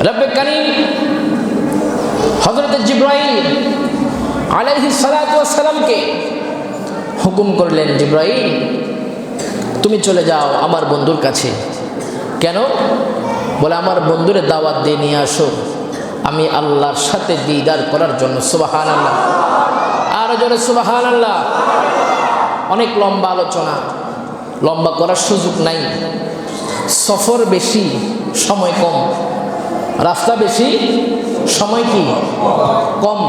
রব্বে কারীম হযরত জিবরাইল আলাইহিস সালাতু ওয়াস সালামকে হুকুম করলেন, জিবরাইল তুমি চলে যাও আমার বন্ধুর কাছে। কেন? বলে আমার বন্ধুরে দাওয়াত দিয়ে নিয়ে আসো, আমি আল্লাহর সাথে দিদার করার জন্য। সুবহানাল্লাহ, আর জোরে সুবহানাল্লাহ। অনেক লম্বা আলোচনা, লম্বা করার সুযোগ নাই। সফর বেশি, সময় কম। রাস্তা বেশি, সময় কি কম।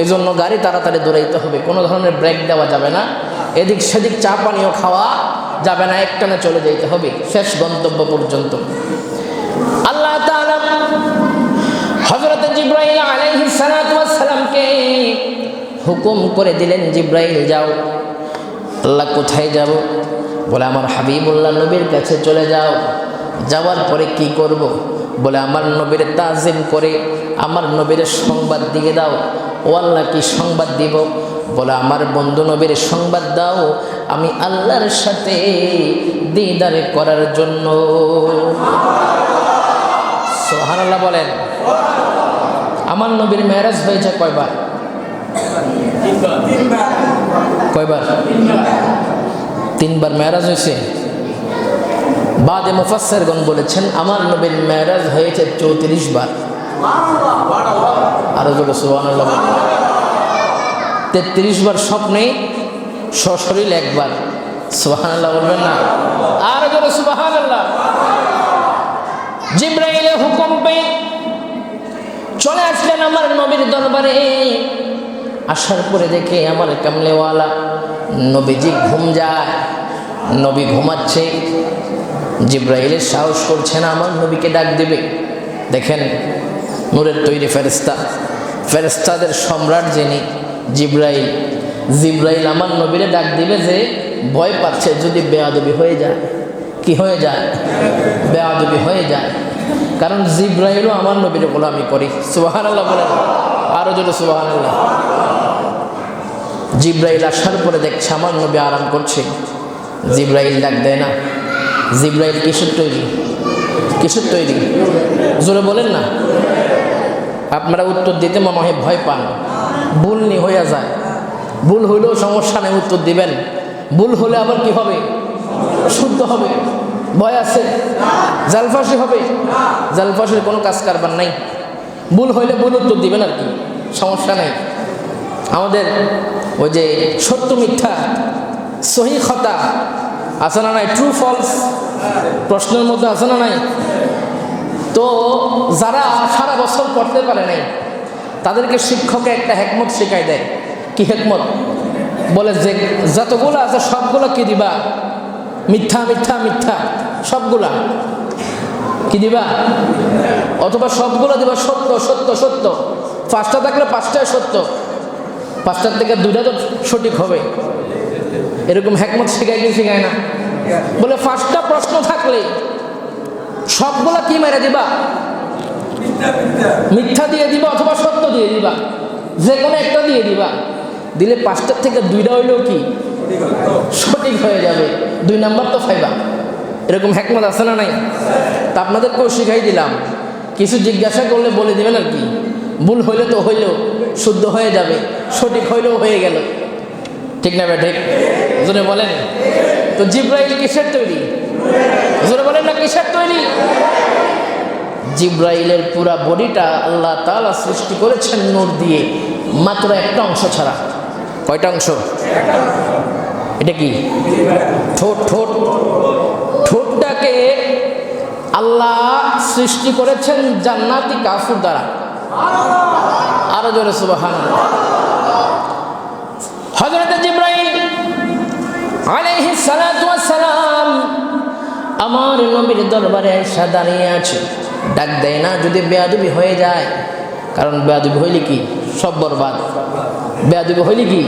এই জন্য গাড়ি তাড়াতাড়ি দৌড়াইতে হবে, কোনো ধরনের ব্রেক দেওয়া যাবে না, এদিক সেদিক চা পানিও খাওয়া যাবে না, একটানে চলে যেতে হবে শেষ গন্তব্য পর্যন্ত। আল্লাহ তাআলা হযরত জিবরাইল আলাইহিস সালাতু ওয়াস সালামকে হুকুম করে দিলেন, জিবরাইল যাও। আল্লাহ কোথায় যাব? বলে আমার হাবিবুল্লাহ নবীর কাছে চলে যাও। যাওয়ার পরে কি করব? বলে আমার নবীর তাজিম করে আমার নবীর সংবাদ দিয়ে দাও। ও আল্লাহ, কি সংবাদ দিব? বলে আমার বন্ধু নবীর সংবাদ দাও, আমি আল্লাহর সাথে দিদার করার জন্য। সুবহানাল্লাহ বলেন। আমার নবীর মেরাজ হয়েছে কয়বার? কয়বার? তিনবার মেরাজ হয়েছে। বাদে মুফাসসিরগণ বলেছেন আমার নবীর মেরাজ হয়েছে 34 বার। আরো জোরে সুবহানাল্লাহ। 33 বার স্বপ্নে, সশরীর একবার। সুবহানাল্লাহ বলবেন না? আরো জোরে সুবহানাল্লাহ। জিবরাইলের হুকুম পেয়ে চলে আসলেন আমার নবীর দরবারে। আসার পরে দেখে আমার কামলেওয়ালা নবীজি ঘুম যায়, নবী ঘুমাচ্ছে। জিবরাইলের সাহস করছে না আমার নবীকে ডাক দেবে। দেখেন নূরের তৈরি ফেরেশতা, ফেরেশতাদের সম্রাট যিনি জিবরাইল, জিবরাইল আমার নবীরে ডাক দিবে যে ভয় পাচ্ছে যদি বেয়াদবি হয়ে যায়। কি হয়ে যায়? বেয়াদবি হয়ে যায়। কারণ জিবরাইলও আমার নবীরে গোলামি করি। সুবহানাল্লাহ বলেন, আরো জোরে সুবহানাল্লাহ। জিবরাইল আসার পরে দেখছে আমার নবী আরাম করছে। জিবরাইল ডাক দেয় না। জিবরাইল কিসের তৈরি? কিসের তৈরি? জোরে বলেন না। আপনারা উত্তর দিতে মনে হয় ভয় পান, ভুল নি হইয়া যায়। ভুল হইলেও সমস্যা নেই, উত্তর দিবেন। ভুল হলে আবার কি হবে? শুদ্ধ হবে। ভয় আছে? জালফাসি হবে? জালফাসির কোনো কাজ কারবার নাই। ভুল হইলে ভুল উত্তর দিবেন আর কি, সমস্যা নেই। আমাদের ওই যে সত্য মিথ্যা, সহি খতা আছে না নাই? ট্রু ফলস প্রশ্নের মধ্যে আছে না নাই? তো যারা সারা বছর পড়তে পারে নাই তাদেরকে শিক্ষকে একটা হেকমত শেখায় দেয়। কি হেকমত? বলে যে যতগুলো আছে সবগুলো কি দিবা? মিথ্যা মিথ্যা মিথ্যা, সবগুলা কি দিবা? অথবা সবগুলো দিবা সত্য সত্য সত্য। 5টা থাকলে 5টাই সত্য, 5টার থেকে 2টা তো সঠিক হবে। এরকম হেকমত শেখায় কি শেখায় না? বলে 5টা প্রশ্ন থাকলে সবগুলা কি মেরে দিবা? মিথ্যা দিয়ে দিবা অথবা সত্য দিয়ে দিবা, যে কোনো একটা দিয়ে দিবা। দিলে 5টার থেকে 2টা হইলেও কি সঠিক হয়ে যাবে, 2 নাম্বার তো পাইবা। এরকম হেকমত আছে না নাই? তা আপনাদেরকেও শিখাই দিলাম। কিছু জিজ্ঞাসা করলে বলে দিবেন আর কি। ভুল হইলে তো হইলেও শুদ্ধ হয়ে যাবে, সঠিক হইলেও হয়ে গেল। ঠিক না ভাই? ঠিক জোরে বলেন। তো জিবরাইল কিসের তৈরি? জোরে বলেন না, কিসের তৈরি? জিবরাইলের পুরা বডিটা আল্লাহ তাআলা সৃষ্টি করেছেন নূর দিয়ে, মাত্র একটা অংশ ছাড়া। কয়টা অংশ? এটা কি? ঠোঁট। ঠোঁট, ঠোঁটটাকে আল্লাহ সৃষ্টি করেছেন জান্নাতি কাফুর দ্বারা। আরো জোরে সুবহানাল্লাহ। হযরত জিবরাইল আলাইহিস সালাতু ওয়াস সালাম আমার নবীর দরবারে এসে দাঁড়িয়ে আছে। ডাক দেয় না যদি বেয়াদবি হয়ে যায়। কারণ বেয়াদবি হইলে কি সব বরবাদ। বেয়াদবি হইলে কি?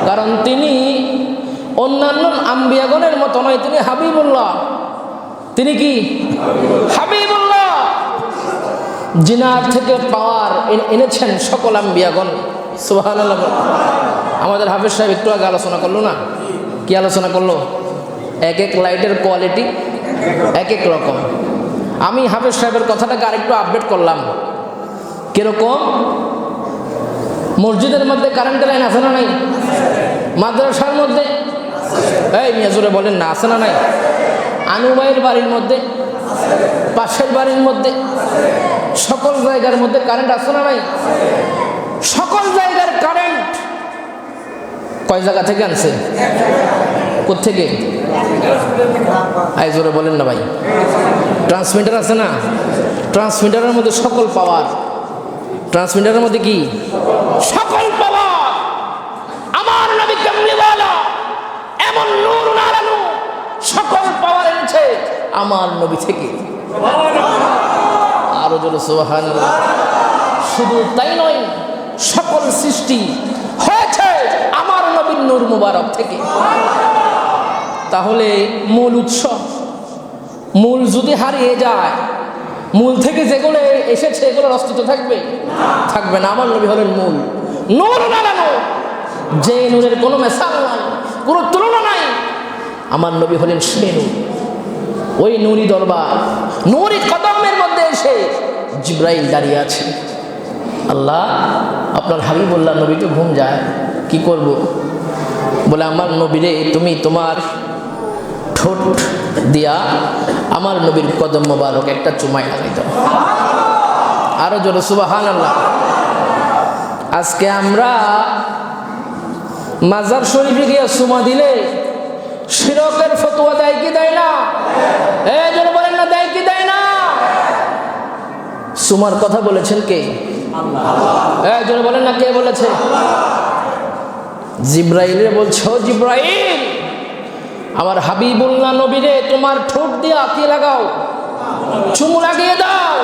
কারণ তিনি অন্যান্য আম্বিয়াগণের মতো নয়, তিনি হাবিবুল্লাহ। তিনি কি? হাবিবুল্লাহ। জিনার থেকে পাওয়ার এনেছেন সকল আম্বিয়াগণ। সুবহানাল্লাহ। আমাদের হাফেজ সাহেব একটু আগে আলোচনা করলো না? কি আলোচনা করলো? এক এক লাইটের কোয়ালিটি এক এক রকম। আমি হাফেজ সাহেবের কথাটাকে আরেকটু আপডেট করলাম। কিরকম? মসজিদের মধ্যে কারেন্টের লাইন আছে না নাই? মাদ্রাসার মধ্যে, এই মেজরে বলেন না, আছে না নাই? আনুবাইয়ের বাড়ির মধ্যে, পাশের বাড়ির মধ্যে, সকল জায়গার মধ্যে কারেন্ট আছে না নাই? সকল জায়গার কারেন্ট কয় জায়গা থেকে আনছে? কোত্থেকে? জোরে বলেন না ভাই। ট্রান্সমিটার আছে না? ট্রান্সমিটারের মধ্যে সকল পাওয়ার, ট্রান্সমিটারের মধ্যে কি সকল পাওয়ার। আমার নবী কামলিওয়ালা এমন নূর আলানু সকল পাওয়ার এনেছে আমার নবী থেকে। আরো জোরে সুবহানাল্লাহ। শুধু তাই নয়, সকল সৃষ্টি হয়েছে আমার নবীর নূর মুবারক থেকে। তাহলে মূল উৎস, মূল যদি হারিয়ে যায়, মূল থেকে যেগুলো এসেছে এগুলোর অস্তিত্ব থাকবে? থাকবে না। আমার নবী হলেন মূল, নূর আলানু, যে নূরের কোনো মেসাল নাই, কোনো তুলনা নাই। আমার নবী হলেন সে নূর। ওই নূরি দরবার, নূরি কদমের মধ্যে এসে জিব্রাইল দাঁড়িয়ে আছে। আল্লাহ, আপনার হাবিবুল্লাহ নবী তো ঘুম যায়, কি করব? বলে, আমার নবীরে তুমি তোমার ঠোঁট দিয়া আমার নবীর কদম মোবারক একটা চুমাই লাগাই দাও। আরো জোরে সুবহানাল্লাহ। আজকে আমরা মাজার শরীফে গিয়ে চুমা দিলে শিরকের ফতোয়া দেয় কি দেয় না? এই জন্য বলেন না, দেয় কি দেয় না? চুমার কথা বলেছেন কে? আল্লাহ। এই জন্য বলেন না, কে বলেছে? জিব্রাইলে বলছো, জিব্রাইল আমার হাবিবুল্লাহ নবীরে তোমার ঠোঁট দিয়ে আঁকিয়ে লাগাও, চুমু লাগিয়ে দাও,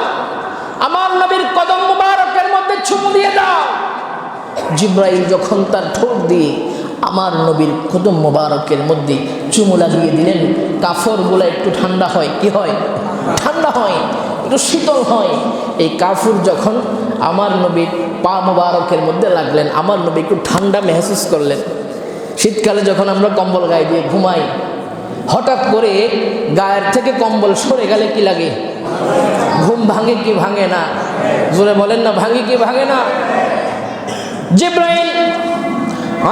আমার নবীর কদম মুবারকের মধ্যে চুমু দিয়ে দাও। জিব্রাইল যখন তার ঠোঁট দিয়ে আমার নবীর কদম মুবারকের মধ্যে চুমু লাগিয়ে দিলেন, কাফরগুলো একটু ঠান্ডা হয়। কি হয়? ঠান্ডা হয়, একটু শীতল হয়। এই কাফুর যখন আমার নবীর পা মুবারকের মধ্যে লাগলেন, আমার নবী একটু ঠান্ডা মেহসুস করলেন। শীতকালে যখন আমরা কম্বল গায়ে দিয়ে ঘুমাই, হঠাৎ করে গায়ের থেকে কম্বল সরে গেলে কি লাগে? ঘুম ভাঙে কি ভাঙে না? জোরে বলেন না, ভাঙে কি ভাঙে না? জিব্রাইল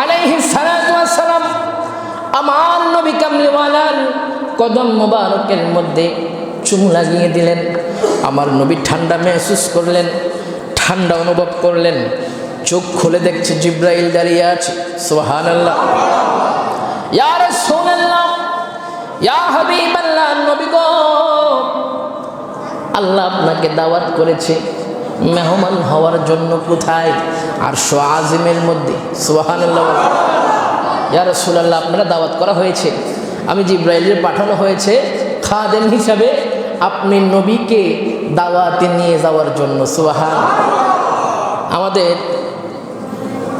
আলাইহিস সালাতু ওয়াস সালাম আমার নবী কামলিওয়ালার কদম মুবারকের মধ্যে চুমু লাগিয়ে দিলেন। আমার নবী ঠান্ডা মেহসুস করলেন, ঠান্ডা অনুভব করলেন। চোখ খুলে দেখছে জিব্রাইল দাঁড়িয়ে আছে। সুবহানাল্লাহ। ইয়া রাসূলুল্লাহ, ইয়া হাবিবাল্লাহ, নবী গো, আল্লাহ আপনাকে দাওয়াত করেছে মেহমান হওয়ার জন্য। কোথায়? আরশ আজিমের মধ্যে। সুবহানাল্লাহ। ইয়া রাসূলুল্লাহ, আপনারা দাওয়াত করা হয়েছে, আমি জিব্রাইলের পাঠানো হয়েছে খাদেম হিসাবে আপনি নবীকে দাওয়াতে নিয়ে যাওয়ার জন্য। সুবহানাল্লাহ। আমাদের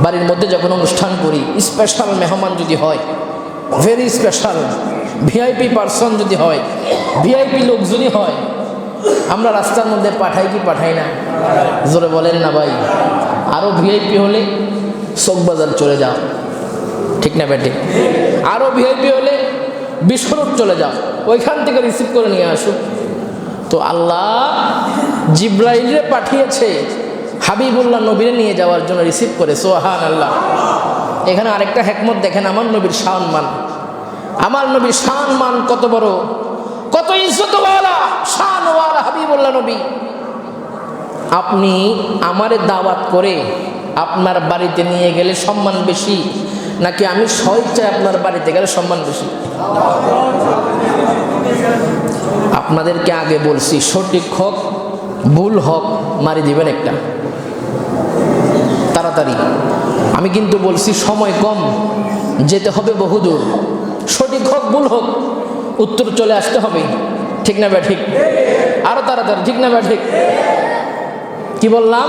বাড়ির মধ্যে যখন অনুষ্ঠান করি, স্পেশাল মেহমান যদি হয়, ভেরি স্পেশাল ভিআইপি পারসন যদি হয়, ভিআইপি লোক যদি হয়, আমরা রাস্তার মধ্যে পাঠাই কি পাঠাই না? জোরে বলেন না ভাই। আরও ভিআইপি হলে চকবাজার চলে যাও, ঠিক না বেটে? আরও ভিআইপি হলে বিশ্বরূপ চলে যাও, ওইখান থেকে রিসিভ করে নিয়ে আসো। তো আল্লাহ জিব্রাইলে পাঠিয়েছে হাবিবুল্লাহ নবীরে নিয়ে যাওয়ার জন্য, রিসিভ করে। সুবহানাল্লাহ। এখানে আরেকটা হিকমত দেখেন, আমার নবীর সম্মান, আমার নবীর সম্মান কত বড়, কত ইজ্জতওয়ালা শানওয়ালা হাবিবুল্লাহ নবী। আপনি আমারে দাওয়াত করে আপনার বাড়িতে নিয়ে গেলে সম্মান বেশি, নাকি আমি স্বেচ্ছায় আপনার বাড়িতে গেলে সম্মান বেশি? আপনাদেরকে আগে বলছি, সঠিক হোক ভুল হোক মারি দিবেন একটা তাড়াতাড়ি। আমি কিন্তু বলছি সময় কম, যেতে হবে বহুদূর। সঠিক হোক ভুল হোক উত্তর চলে আসতে হবে, ঠিক না ব্যা ঠিক? আরো তাড়াতাড়ি, ঠিক না ব্যা ঠিক? কি বললাম?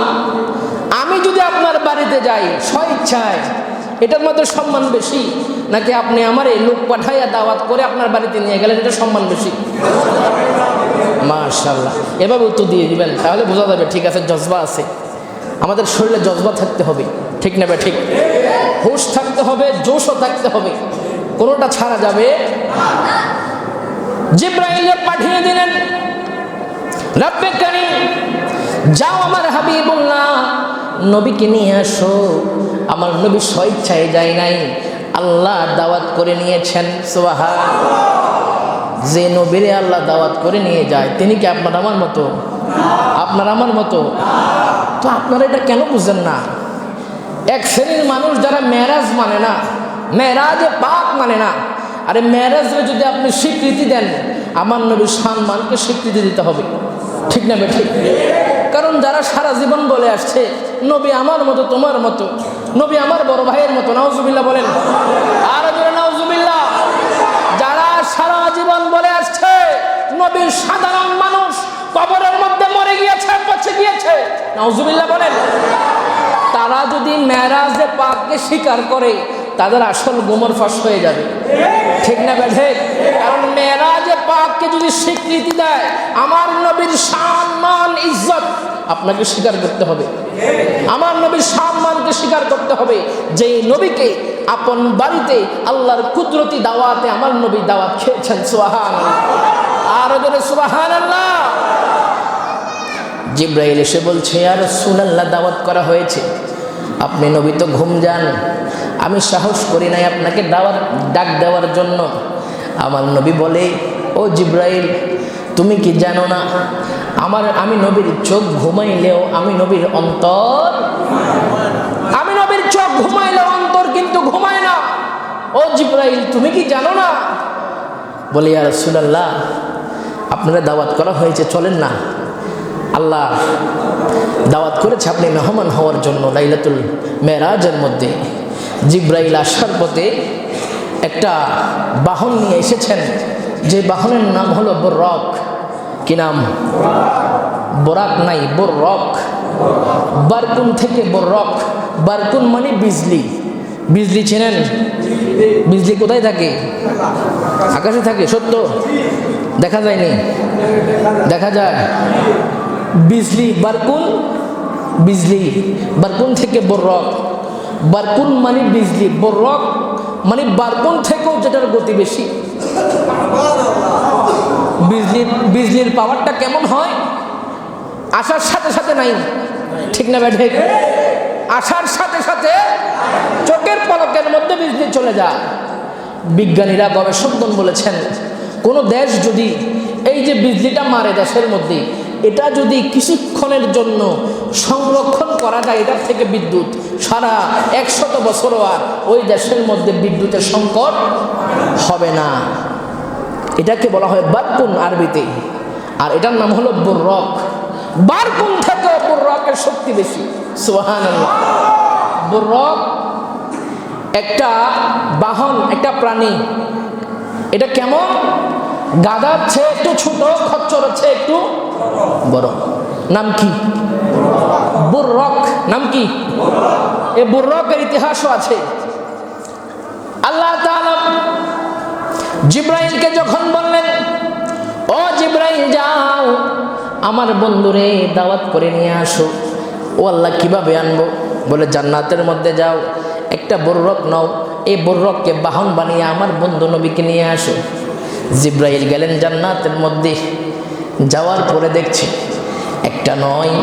আমি যদি আপনার বাড়িতে যাই স্বেচ্ছায়, এটার মধ্যে সম্মান বেশি, নাকি আপনি আমার এই লোক পাঠাইয়া দাওয়াত করে আপনার বাড়িতে নিয়ে গেলেন, এটা সম্মান বেশি? মাশাআল্লাহ। এভাবে উত্তর দিয়ে দিবেন, তাহলে বোঝা যাবে ঠিক আছে, জজবা আছে। আমাদের শরীরে জজবা থাকতে হবে, ঠিক না ভাই ঠিক? হুঁশ থাকতে হবে, জোশও থাকতে হবে, কোনোটা ছাড়া যাবে। জিব্রাইল পাঠিয়ে দিলেন রব্বে কারীম যাও আমার হাবিবুল্লাহ নবীকে নিয়ে আসো। আমার নবী স্বেচ্ছায় যায় নাই, আল্লাহ দাওয়াত করে নিয়েছেন। সুবহানাল্লাহ। যে নবীরে আল্লাহ দাওয়াত করে নিয়ে যায় তিনি কি আপনার আমার মতো? আপনার আমার মতো? তো আপনারা এটা কেন বুঝেন না? এক শ্রেণীর মানুষ যারা মেরাজ মানে না, মেরাজে পাক মানে না। আরে মেরাজে যদি আপনি স্বীকৃতি দেন, আমার নবীর সম্মানকে স্বীকৃতি দিতে হবে, ঠিক না ঠিক? কারণ যারা সারা জীবন বলে আসছে নবী আমার মতো, তোমার মতো, নবী আমার বড় ভাইয়ের মতো, নাউজুবিল্লাহ বলেন, আর জোরে নাউজুবিল্লাহ। যারা সারা জীবন বলে আসছে নবীর সাধারণ মানুষ, কবরের মধ্যে মরে গিয়েছে, পচে গিয়েছে, নাউজুবিল্লাহ বলেন, তারা যদি মেরাজে পাককে স্বীকার করে তাদের আসল গোমর ফাঁস হয়ে যাবে, ঠিক না ঠিক? কারণ মেরাজে পাককে যদি স্বীকৃতি দেয়, আমার নবীর সম্মান ইজ্জত আপনাকে স্বীকার করতে হবে, আমার নবীর সম্মানকে স্বীকার করতে হবে। যেই নবীকে আপন বাড়িতে আল্লাহর কুদরতি দাওয়াতে আমার নবী দাওয়াত খেয়েছেন, সুবহানাল্লাহ, আর জোরে সুবহানাল্লাহ। জিবরাইল এসে বলছে, ইয়া রাসূলুল্লাহ দাওয়াত করা হয়েছে, আপনি নবী তো ঘুম যান, আমি সাহস করি নাই আপনাকে ডাক দেওয়ার জন্য। আমার নবী বলে, ও জিবরাইল তুমি কি জানো না আমি নবীর চোখ ঘুমাইলেও আমি নবীর অন্তর, আমি নবীর চোখ ঘুমাইলেও অন্তর কিন্তু ঘুমায় না। ও জিবরাইল তুমি কি জানো না? বলে, ইয়া রাসূলুল্লাহ আপনারা দাওয়াত করা হয়েছে, চলেন না, আল্লাহ দাওয়াত করেছে আপনি মেহমান হওয়ার জন্য লাইলাতুল মেরাজের মধ্যে। জিবরাইল আসার পথে একটা বাহন নিয়ে এসেছেন, যে বাহনের নাম হলো বুররাক। কি নাম? বোরাক নাই, বুররাক। বারকুন থেকে বুররাক। বারকুন মানে বিজলি। বিজলি চেনেন? বিজলি কোথায় থাকে? আকাশে থাকে, সত্য? দেখা যায়নি? দেখা যায়। বিজলি, বারকুন বিজলি, বারকুন থেকে বুররাক। বারকুন মানে বিজলি, বুররাক মানে বারকুন থেকেও যেটার গতি বেশি। বিজলির পাওয়ারটা কেমন হয়? আসার সাথে সাথে নাই, ঠিক না ঠিক? আসার সাথে সাথে চোখের পলকের মধ্যে বিজলি চলে যায়। বিজ্ঞানীরা গবেষকগণ বলেছেন, কোনো দেশ যদি এই যে বিজলিটা মারে দেশের মধ্যে, এটা যদি কিছুক্ষণের জন্য সংরক্ষণ করা যায়, এটার থেকে বিদ্যুৎ সারা 100 বছরও আর ওই দেশের মধ্যে বিদ্যুতের সংকট হবে না। এটাকে বলা হয় বারকুন আরবিতে, আর এটার নাম হলো বুররাক। বারকুন থেকে বুররাকের শক্তি বেশি, সুবহানাল্লাহ। বুররাক একটা বাহন, একটা প্রাণী। এটা কেমন? গাধার চেয়ে একটু ছোট, খচ্চরের চেয়ে একটু বড়। নাম কি? বুররাক। নাম কি? এই বুররাকের ইতিহাসও আছে। আল্লাহ তাআলা জিবরাইলকে যখন বললেন, ও জিবরাইল যাও আমার বন্ধুরে দাওয়াত করে নিয়ে আসো। ও আল্লাহ কিভাবে আনবো? বলে জান্নাতের মধ্যে যাও, একটা বুররাক নাও, এই বুররাককে বাহন বানিয়ে আমার বন্ধু নবীকে নিয়ে আসো। জিবরাইল গেলেন জান্নাতের মধ্যে, যাওয়ার পরে দেখছে একটা নয়,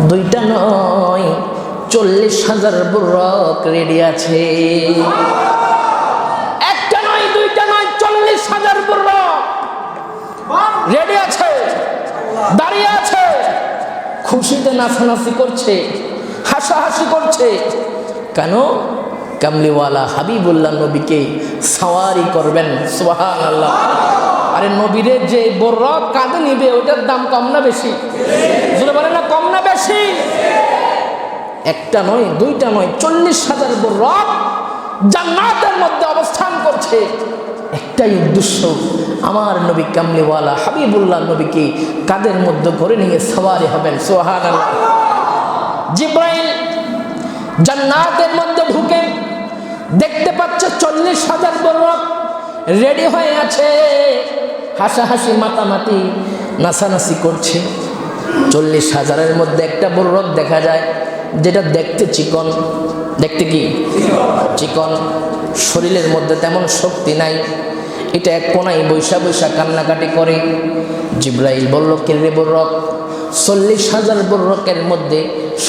দুইটা নয়, 40,000 বুররাক রেডি আছে। একটা নয়, দুইটা নয়, 40,000 বুররাক রেডি আছে, দাঁড়িয়ে আছে, খুশিতে নাচানাচি করছে, হাসাহাসি করছে। কেন? কামলিওয়ালা হাবিবুল্লাহ নবীকে সাওয়ারি করবেন, সুবহানাল্লাহ। আরে নবীরে যে বুররাক কাঁধে নিবে, ওটার দাম কম না বেশি? জোরে বলেন না, কম না বেশি? একটা নয়, দুইটা নয়, 40,000 বুররাক জান্নাতের মধ্যে অবস্থান করছে। একটাই উদ্দেশ্য, আমার নবী কামলিওয়ালা হাবিবুল্লাহ নবীকে কাঁধের মধ্যে করে নিয়ে সাওয়ারি হবেন, সুবহানাল্লাহ। জিবরাইল জান্নাতের মধ্যে ঢুকে দেখতে পাচ্ছে 40,000 বুররাক রেডি হয়ে আছে, হাসাহাসি মাতামাতি নাচানাচি করছে। 40,000-এর মধ্যে একটা বুররাক দেখা যায়, যেটা দেখতে চিকন। দেখতে কি? চিকন। শরীরের মধ্যে তেমন শক্তি নাই। এটা এক কোনায় বৈশা বৈশা কান্নাকাটি করে। জিব্রাইল বলল, কে রে বুররক? 40,000 বুররকের মধ্যে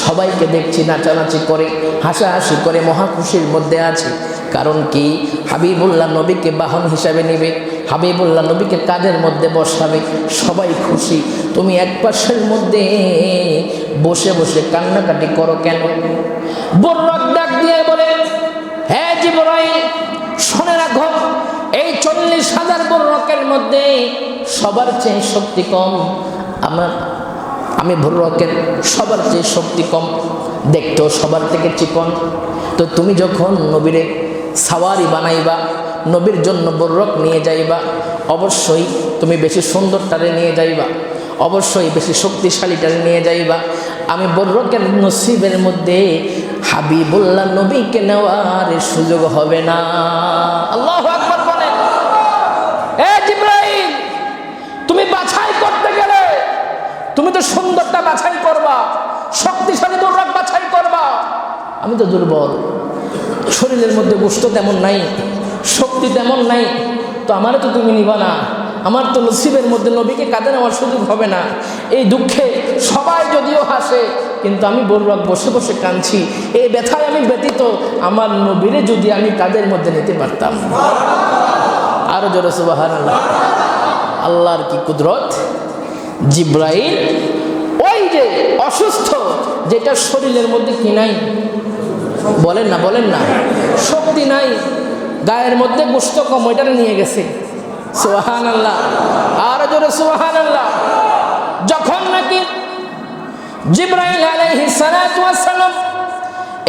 সবাইকে দেখছি নাচানাচি করে, হাসাহাসি করে, মহা খুশির মধ্যে আছে। কারণ কি? হাবিবুল্লাহ নবীকে বাহন হিসাবে নেবে, হাবিবুল্লাহ নবীকে কাঁধের মধ্যে বসাবে, সবাই খুশি। তুমি এক পাশের মধ্যে বসে বসে কান্নাকাটি করো কেন? বুররক ডাক দিয়ে বলে, হ্যাঁ জিবরাইল, শুনে রাখো, এই 40,000 বুররকের মধ্যে সবার চেয়ে শক্তি কম আমি বুররকের সবার চেয়ে শক্তি কম, দেখতেও সবার থেকে চিকন। তো তুমি যখন নবীরে সাওয়ারি বানাইবা, নবীর জন্য বুররক নিয়ে যাইবা, অবশ্যই তুমি বেশি সুন্দরটারে নিয়ে যাইবা, অবশ্যই বেশি শক্তিশালীটারে নিয়ে যাইবা। আমি বুররকের নসিবের মধ্যে হাবিবুল্লাহ নবীকে নেওয়ার সুযোগ হবে না। আল্লাহু আকবার বলেন। এ জিবরাইল, তুমি বাছাই করতে গেলে তুমি তো সুন্দরটা বাছাই করবা, শক্তিশালী বুররক বাছাই করবা। আমি তো দুর্বল, শরীরের মধ্যে গোশত তেমন নাই, শক্তি তেমন নাই, তো আমারও তো তুমি নিবা না। আমার তো নসিবের মধ্যে নবীকে কাঁধে নেওয়ার সুযোগ হবে না। এই দুঃখে সবাই যদিও হাসে, কিন্তু আমি বুররক বসে বসে কাঁদছি। এই ব্যথায় আমি ব্যতীত আমার নবীরে যদি আমি কাঁধের মধ্যে নিতে পারতাম। আরো জোরে সুবহানাল্লাহ। আল্লাহর কি কুদরত! জিব্রাইল ওই যে অসুস্থ, যেটা শরীরের মধ্যে কি নাই, বলেন না বলেন না, শক্তি নাই, গায়ের মধ্যে গোশত কম, ওইটারে নিয়ে গেছে। সুবহানাল্লাহ, আর জোরে সুবহানাল্লাহ। যখন নাকি জিবরাইল আলাইহিস সালাতু ওয়াস সালাম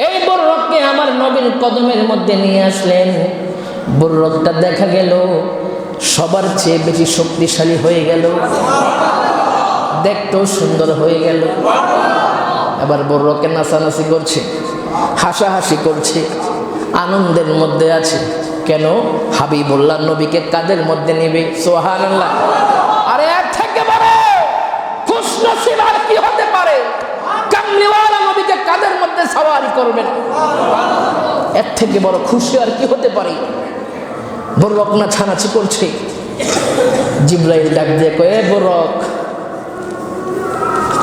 এই বুররককে আমার নবীর কদমের মধ্যে নিয়ে আসলেন, বুররকটা দেখা গেল সবার চেয়ে বেশি শক্তিশালী হয়ে গেল, দেখতেও সুন্দর হয়ে গেল। এবার বুররকে নাচানাচি করছে, হাসাহাসি করছে, আনন্দের মধ্যে আছে। কেন? হাবিবুল্লাহ নবীকে কাঁধের মধ্যে নেবে। সুবহানাল্লাহ। আরে এর থেকে বড় খুশনসিব আর কি হতে পারে? কামলিওয়ালা নবীকে কাঁধের মধ্যে সাওয়ারি করবেন, এর থেকে বড় খুশি আর কি হতে পারে? বুররক নাচানাচি করছে। জিবরাইল ডাক দিয়ে কয়, এ বুররক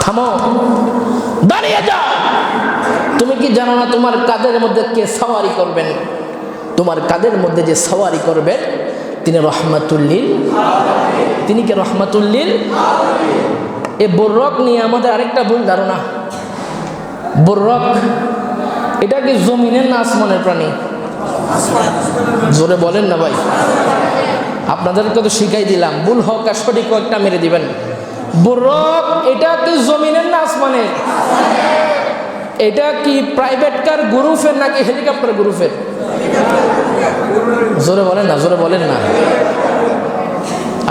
থামো, দাঁড়িয়ে যাও। তুমি কি জানো না তোমার কাঁধের মধ্যে কে সাওয়ারি করবেন? তোমার কাঁধের মধ্যে যে সাওয়ারি করবেন তিনি রহমাতুল্লিল। তিনি কে? রহমাতুল্লিল। এই বুররক নিয়ে আমাদের আরেকটা ভুল ধারণা, বুররক এটা কি জমিনের না আসমানের প্রাণী? জোরে বলেন না ভাই, আপনাদেরকে তো শিখাই দিলাম, ভুল হোক আর সঠিক হোক একটা মেরে দিবেন। বুররক এটা কি জমিনের না আসমানের? এটা কি প্রাইভেট কার গ্রুপের নাকি হেলিকপ্টার গ্রুপের? জোরে বলেন না, জোরে বলেন না।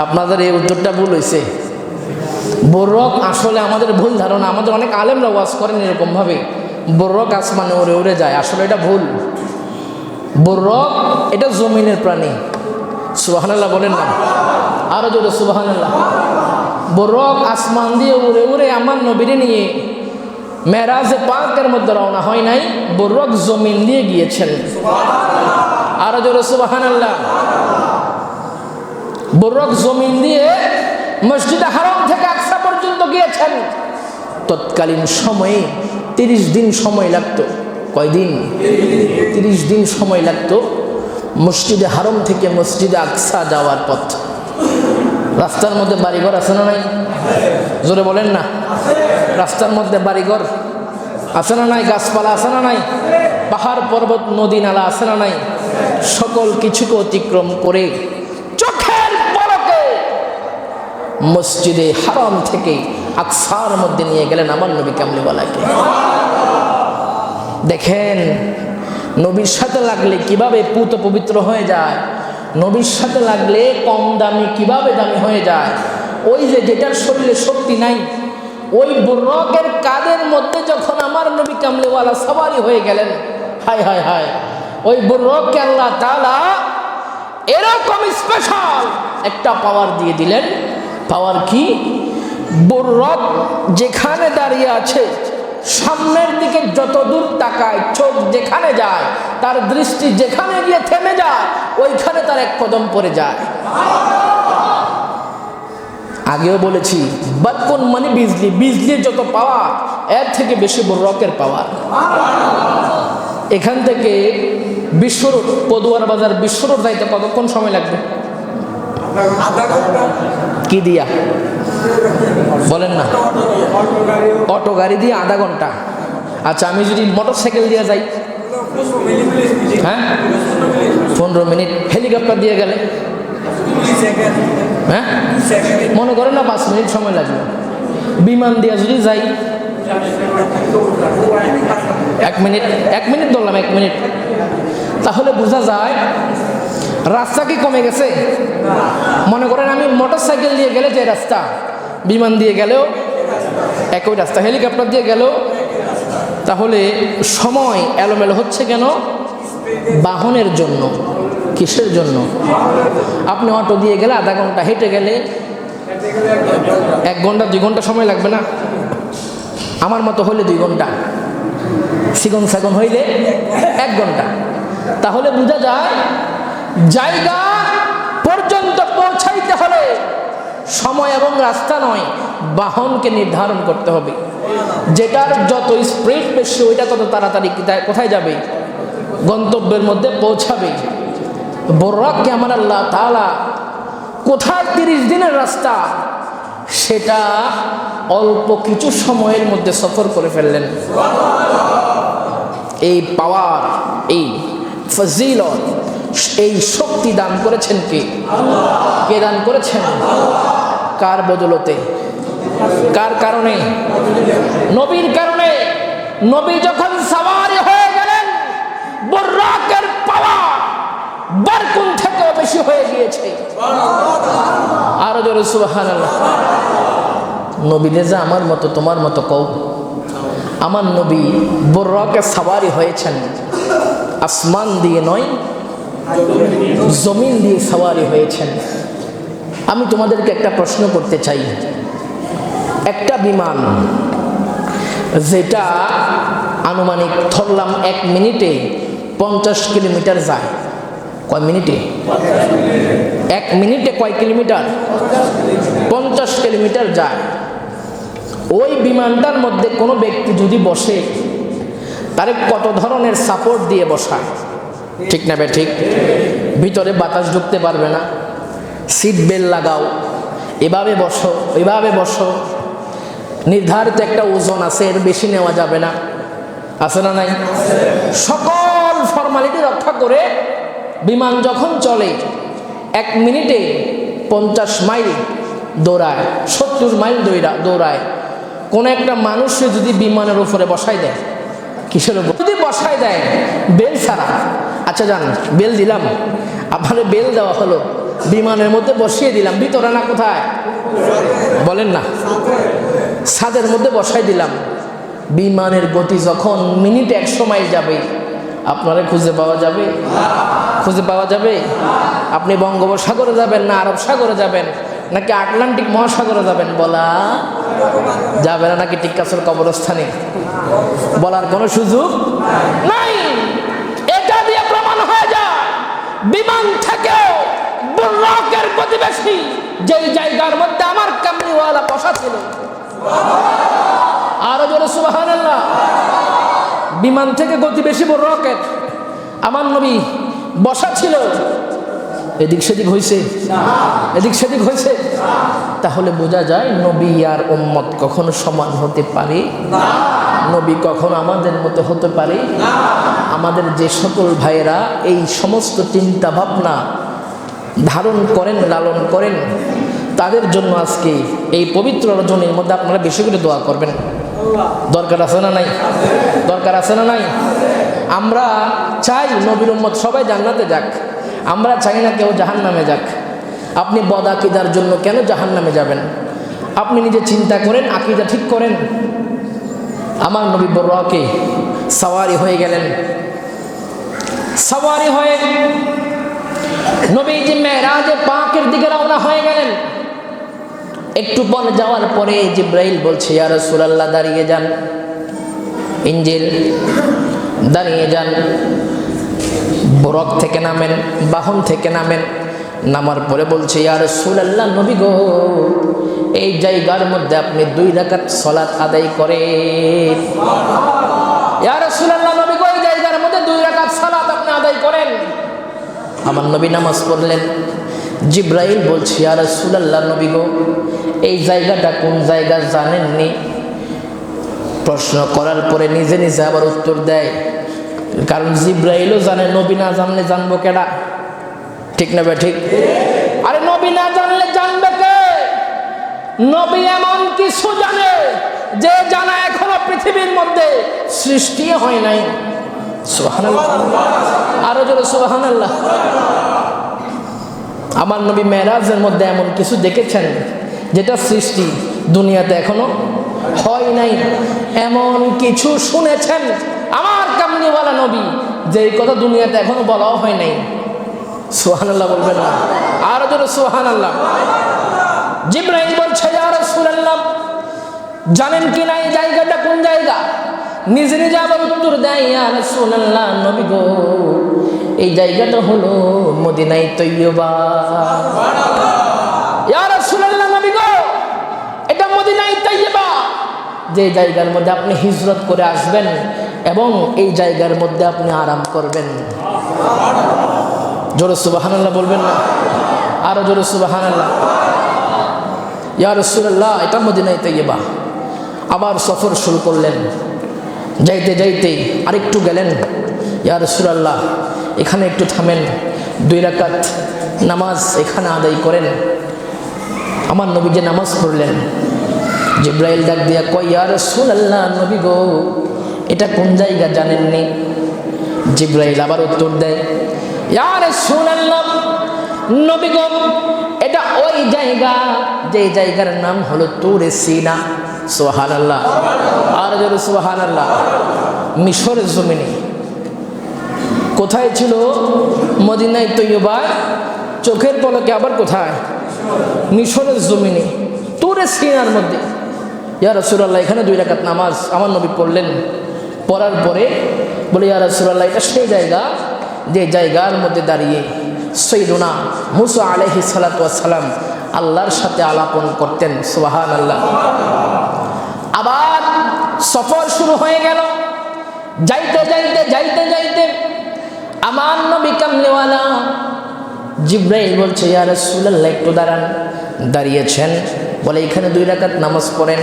আপনাদের এই উত্তরটা ভুল হয়েছে। বুররক আসলে আমাদের ভুল ধারণা, আমাদের অনেক আলেমরা ওয়াজ করেন এরকম ভাবে, বুররক আসমানে উড়ে উড়ে যায়। আসলে এটা ভুল। বুররক এটা জমিনের প্রাণী। সুবহানাল্লাহ বলেন না, আরো জোরে সুবহানাল্লাহ। বুররক আসমান দিয়ে উড়ে উড়ে আমার নবীরে নিয়ে মেরাজে পাকের মধ্যে রওনা হয় নাই, বুররক জমিন দিয়ে গিয়েছেন। আরো জোরে সুবহানাল্লাহ। বুররক জমিন দিয়ে মসজিদে হারাম থেকে আকসা পর্যন্ত গিয়েছেন। তৎকালীন সময়ে 30 দিন সময় লাগতো। কয়দিন? 30 দিন সময় লাগতো মসজিদে হারাম থেকে মসজিদে আকসা যাওয়ার পথ। রাস্তার মধ্যে বাড়িঘর আছে না নাই? জোরে বলেন না। রাস্তার মধ্যে বাড়িঘর আছে না নাই? গাছপালা আছে না নাই? পাহাড় পর্বত নদী নালা আছে না নাই? সকল কিছুকে অতিক্রম করে চোখের পলকে মসজিদে হারাম থেকে আকসার মধ্যে নিয়ে গেলেন আমার নবী কামলিওয়ালাকে। দেখেন নবীর সাথে লাগলে কিভাবে পুত পবিত্র হয়ে যায়, নবীর সাথে লাগলে কম দামি কিভাবে দামি হয়ে যায়। ওই যে যেটার শরীরে শক্তি নাই, ওই বুররকের কাঁধের মধ্যে যখন আমার নবী কামলিওয়ালা সওয়ারি হয়ে গেলেন, হায় হায় হায়, ওই বুররককে আল্লাহ তাআলা এরকম স্পেশাল একটা পাওয়ার দিয়ে দিলেন। পাওয়ার কি? বুররক যেখানে দাঁড়িয়ে আছে, সামনের দিকে যত দূর তাকায়, চোখ যেখানে যায়, তার দৃষ্টি যেখানে গিয়ে থেমে যায়, ওইখানে তার এক কদম পড়ে যায়। আগেও বলেছি, বারকুন মানে বিজলি, বিজলির যত পাওয়ার এর থেকে বেশি বড়কের পাওয়ার। এখান থেকে বিশ্বরোড, পদুয়ার বাজার বিশ্বরোড যাইতে কতক্ষণ সময় লাগবে? কি দিয়া বলেন না? অটো গাড়ি দিয়ে আধা ঘন্টা। আচ্ছা, আমি যদি মোটর সাইকেল দিয়ে যাই, হ্যাঁ 15 মিনিট। হেলিকপ্টার দিয়ে গেলে হ্যাঁ মনে করেন না 5 মিনিট সময় লাগবে। বিমান দিয়ে যদি যাই 1 মিনিট, 1 মিনিট ধরলাম, 1 মিনিট। তাহলে বোঝা যায় রাস্তা কি কমে গেছে? মনে করেন আমি মোটর সাইকেল দিয়ে গেলে যে রাস্তা, বিমান দিয়ে গেলেও একই রাস্তা, হেলিকপ্টার দিয়ে গেলেও। তাহলে সময় এলোমেলো হচ্ছে কেন? বাহনের জন্য। কিসের জন্য? আপনি অটো দিয়ে গেলে আধা ঘন্টা, হেঁটে গেলে 1 ঘন্টা 2 ঘন্টা সময় লাগবে না? আমার মতো হইলে 2 ঘন্টা, সিগন সাগন হইলে 1 ঘন্টা। তাহলে বোঝা যায় জায়গা পর্যন্ত পৌঁছাইতে হলে সময় এবং রাস্তা নয়, বাহনকে নির্ধারণ করতে হবে। যেটার যত স্পিড বেশি, ওইটা তত তাড়াতাড়ি কোথায় যাবে? গন্তব্যের মধ্যে পৌঁছাবে। বর্রাককে আমার আল্লাহ তাআলা কোথায় 30 দিনের রাস্তা, সেটা অল্প কিছু সময়ের মধ্যে সফর করে ফেললেন। এই পাওয়ার, এই ফজিলত, এই শক্তি দান করেছেন কে? কে দান করেছেন? কার বদলতে? কার কারণে? নবীর কারণে। নবী যখন সাওয়ারি হয়ে গেলেন, বুররাকের পাওয়ার বারকুন থেকেও বেশি হয়ে গিয়েছে। আরো জোরে সুবহানাল্লাহ। নবীরে যা আমার মতো তোমার মতো কও, আমার নবী বুররাকে সাওয়ারি হয়েছেন, আসমান দিয়ে নয়, জমিন দিয়ে সাওয়ারি হয়েছেন। আমি তোমাদেরকে একটা প্রশ্ন করতে চাই। একটা বিমান যেটা আনুমানিক ধরলাম 1 মিনিটে 50 কিলোমিটার যায়, কয় মিনিটে? 1 মিনিটে কয় কিলোমিটার? 50 কিলোমিটার যায়। ওই বিমানটার মধ্যে কোনো ব্যক্তি যদি বসে, তারে কত ধরনের সাপোর্ট দিয়ে বসায়? ঠিক না বে ঠিক? ভিতরে বাতাস ঢুকতে পারবে না, সিট বেল্ট লাগাও, এভাবে বসো, এভাবে বসো। নির্ধারিত একটা ওজন আছে, এর বেশি নেওয়া যাবে না, আছে না নাই? সকল ফর্মালিটি রক্ষা করে বিমান যখন চলে 1 মিনিটে 50 মাইল দৌড়ায়, 70 মাইল দৌড়ায়। কোন একটা মানুষে যদি বিমানের উপরে বসাই দেয়, কিসের উপর যদি বসাই দেয়? বেল ছাড়া। আচ্ছা যান, বেল দিলাম, আপনার বেল দেওয়া হলো, বিমানের মধ্যে বসিয়ে দিলাম, ভিতরে না কোথায় বলেন না, ছাদের মধ্যে বসাই দিলাম। বিমানের গতি যখন মিনিটে 100 মাইল যাবে, আপনারা খুঁজে পাওয়া যাবে? খুঁজে পাওয়া যাবে? আপনি বঙ্গোপসাগরে যাবেন না আরব সাগরে যাবেন নাকি আটলান্টিক মহাসাগরে যাবেন? বলা যাবে না। নাকি টিক্কাসর কবরস্থানে? বলার কোনো সুযোগ নাই। এটা দিয়ে প্রমাণ হয়ে যায় বিমান থেকেও বুররাকের গতি বেশি। যেই জায়গার মধ্যে আমার কামলিওয়ালা বসা ছিল, আরো জোরে সুবহানাল্লাহ। বিমান থেকে গতি বেশি বুররাকের। আমার নবী বসা ছিল, এদিক সেদিক হয়েছে, এদিক সেদিক হয়েছে। তাহলে বোঝা যায় নবী আর উম্মত কখনো সমান হতে পারে না। নবী কখনো আমাদের মতো হতে পারে না। আমাদের যে সকল ভাইয়েরা এই সমস্ত চিন্তা ভাবনা ধারণ করেন, লালন করেন, তাদের জন্য আজকে এই পবিত্র রজনীর মধ্যে আপনারা বেশি করে দোয়া করবেন। দরকার আছে না নাই? দরকার আছে না নাই? আমরা চাই নবীর উম্মত সবাই জান্নাতে যাক, আমরা চাই না কেউ জাহান্নামে যাক। আপনি বদ আকীদার জন্য কেন জাহান্নামে যাবেন? আপনি নিজে চিন্তা করেন, আকীদা ঠিক করেন। আমার নবী বুররাকে সাওয়ারি হয়ে গেলেন। সাওয়ারি হয়ে নবীজি মেরাজে পাকের দিকে রওনা হয়ে গেলেন। একটু পরে যাওয়ার পরে জিবরাইল বলছে, ইয়া রাসূলুল্লাহ দাঁড়িয়ে যান, ইঞ্জিল দাঁড়িয়ে যান, বুরক থেকে নামেন, বাহন থেকে নামেন। নামার পরে বলছে, ইয়া রাসূলুল্লাহ, নবী গো এই জায়গার মধ্যে আপনি 2 রাকাত সালাত আদায় করেন। ইয়া রাসূলুল্লাহ, নবী গো, এই জায়গার মধ্যে 2 রাকাত সালাত আপনি আদায় করেন। আমার নবী নামাজ পড়লেন। জিব্রাইল বলছে, ইয়া রাসূলুল্লাহ, নবী গো, এই জায়গাটা কোন জায়গা জানেননি? প্রশ্ন করার পরে নিজে নিজে আবার উত্তর দেয়, কারণ জিব্রাইলও জানে, নবী না জানলে জানবো কেডা? ঠিক না ঠিক? আরে নবী না জানলে জানবে কে? নবী এমন কিছু জানে যে জানা এখনো পৃথিবীর মধ্যে সৃষ্টি হয় নাই। সুবহানাল্লাহ, আরো জোরে সুবহানাল্লাহ। আমার নবী মেরাজের মধ্যে এমন কিছু দেখেছেন যেটা সৃষ্টি দুনিয়াতে এখনো হয় নাই। এমন কিছু শুনেছেন আমার কামলিওয়ালা নবী, যেই কথা দুনিয়াতে এখনো বলাও হয় নাই। সুবহানাল্লাহ বলবেন না? আরো জোরে সুবহানাল্লাহ। জিব্রাইল বলছে, ইয়া রাসূলুল্লাহ, জানেন কি না এই জায়গাটা কোন জায়গা? নিজে নিজে আবার উত্তর দেয়, ইয়া রাসূলুল্লাহ, নবী গো, এই জায়গাটা হলো মদিনায়ে তৈয়বা। ইয়া রাসূলুল্লাহ, নবী গো, এটা মদিনায়ে তৈয়বা, যে জায়গার মধ্যে আপনি হিজরত করে আসবেন এবং এই জায়গার মধ্যে আপনি আরাম করবেন। জোরে সুবহানাল্লাহ বলবেন না? আরো জোরে সুবহানাল্লাহ। ইয়া রাসূলুল্লাহ, এটা মদিনায়ে তৈয়বা। আবার সফর শুরু করলেন। যাইতে যাইতে আরেকটু গেলেন। ইয়া রাসূলুল্লাহ, এখানে একটু থামেন, 2 রাকাত নামাজ এখানে আদায় করেন। আমার নবী যে নামাজ পড়লেন, জিব্রাইল ডাক দিয়া কয়, ইয়া রাসূলুল্লাহ, নবী গো, এটা কোন জায়গা জানেননি? জিব্রাইল আবার উত্তর দেয়, ইয়া রাসূলুল্লাহ, নবী গো, এটা ওই জায়গা যে জায়গার নাম হলো তুরে সিনা। সুবহানাল্লাহ, আর জোরে সুবহানাল্লাহ। মিশরের জমিনে কোথায় ছিল? মদিনায়ে তৈয়বায়, চোখের পলকে আবার কোথায়? মিশরের জমিনে তুরে সিনার মধ্যে। ইয়া রাসূলুল্লাহ, এখানে 2 রাকাত নামাজ আমার নবী পড়লেন। পড়ার পরে বলে, ইয়া রাসূলুল্লাহ, এটা সেই জায়গা যে জায়গার মধ্যে দাঁড়িয়ে সাইয়্যিদুনা মুসা আলাইহিস সালাতু ওয়াস সালাম আল্লাহর সাথে আলাপন করতেন। সুবহানাল্লাহ। আবার সফর শুরু হয়ে গেল। যাইতে যাইতে যাইতে যাইতে আমার নবী কামলিওয়ালা জিব্রাইল বলছে, ইয়া রাসূলুল্লাহ, একটু দাঁড়ান। দাঁড়িয়েছেন, বলে এখানে 2 রাকাত নামাজ পড়েন।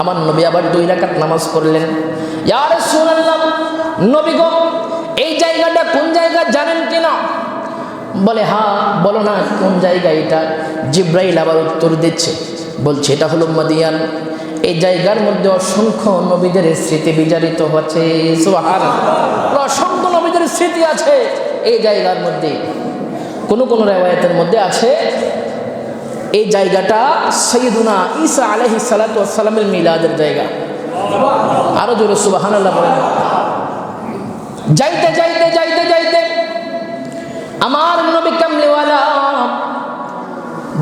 আমার নবী আবার 2 রাকাত নামাজ পড়লেন। ইয়া রাসূলুল্লাহ, নবী গো, এই জায়গাটা কোন জায়গা জানেন কিনা? বলে, হ্যাঁ, বলো না কোন জায়গা এটা? জিব্রাইল আবার উত্তর দিচ্ছে, বলছে এটা হলো মদিয়ান। এই জায়গার মধ্যে অসংখ্য নবীদের স্মৃতি বিজড়িত হচ্ছে। সুবহানাল্লাহ, অসংখ্য নবীদের স্মৃতি আছে এই জায়গার মধ্যে। কোন কোন রিওয়ায়াতের মধ্যে আছে এই জায়গাটা সাইয়্যিদুনা ঈসা আলাইহিস সালাতু ওয়াস সালামের মিলাদের জায়গা। আরো জোরে সুবহানাল্লাহ বলেন। যাইতে যাইতে যাইতে যাইতে আমার নবী কামলিওয়ালা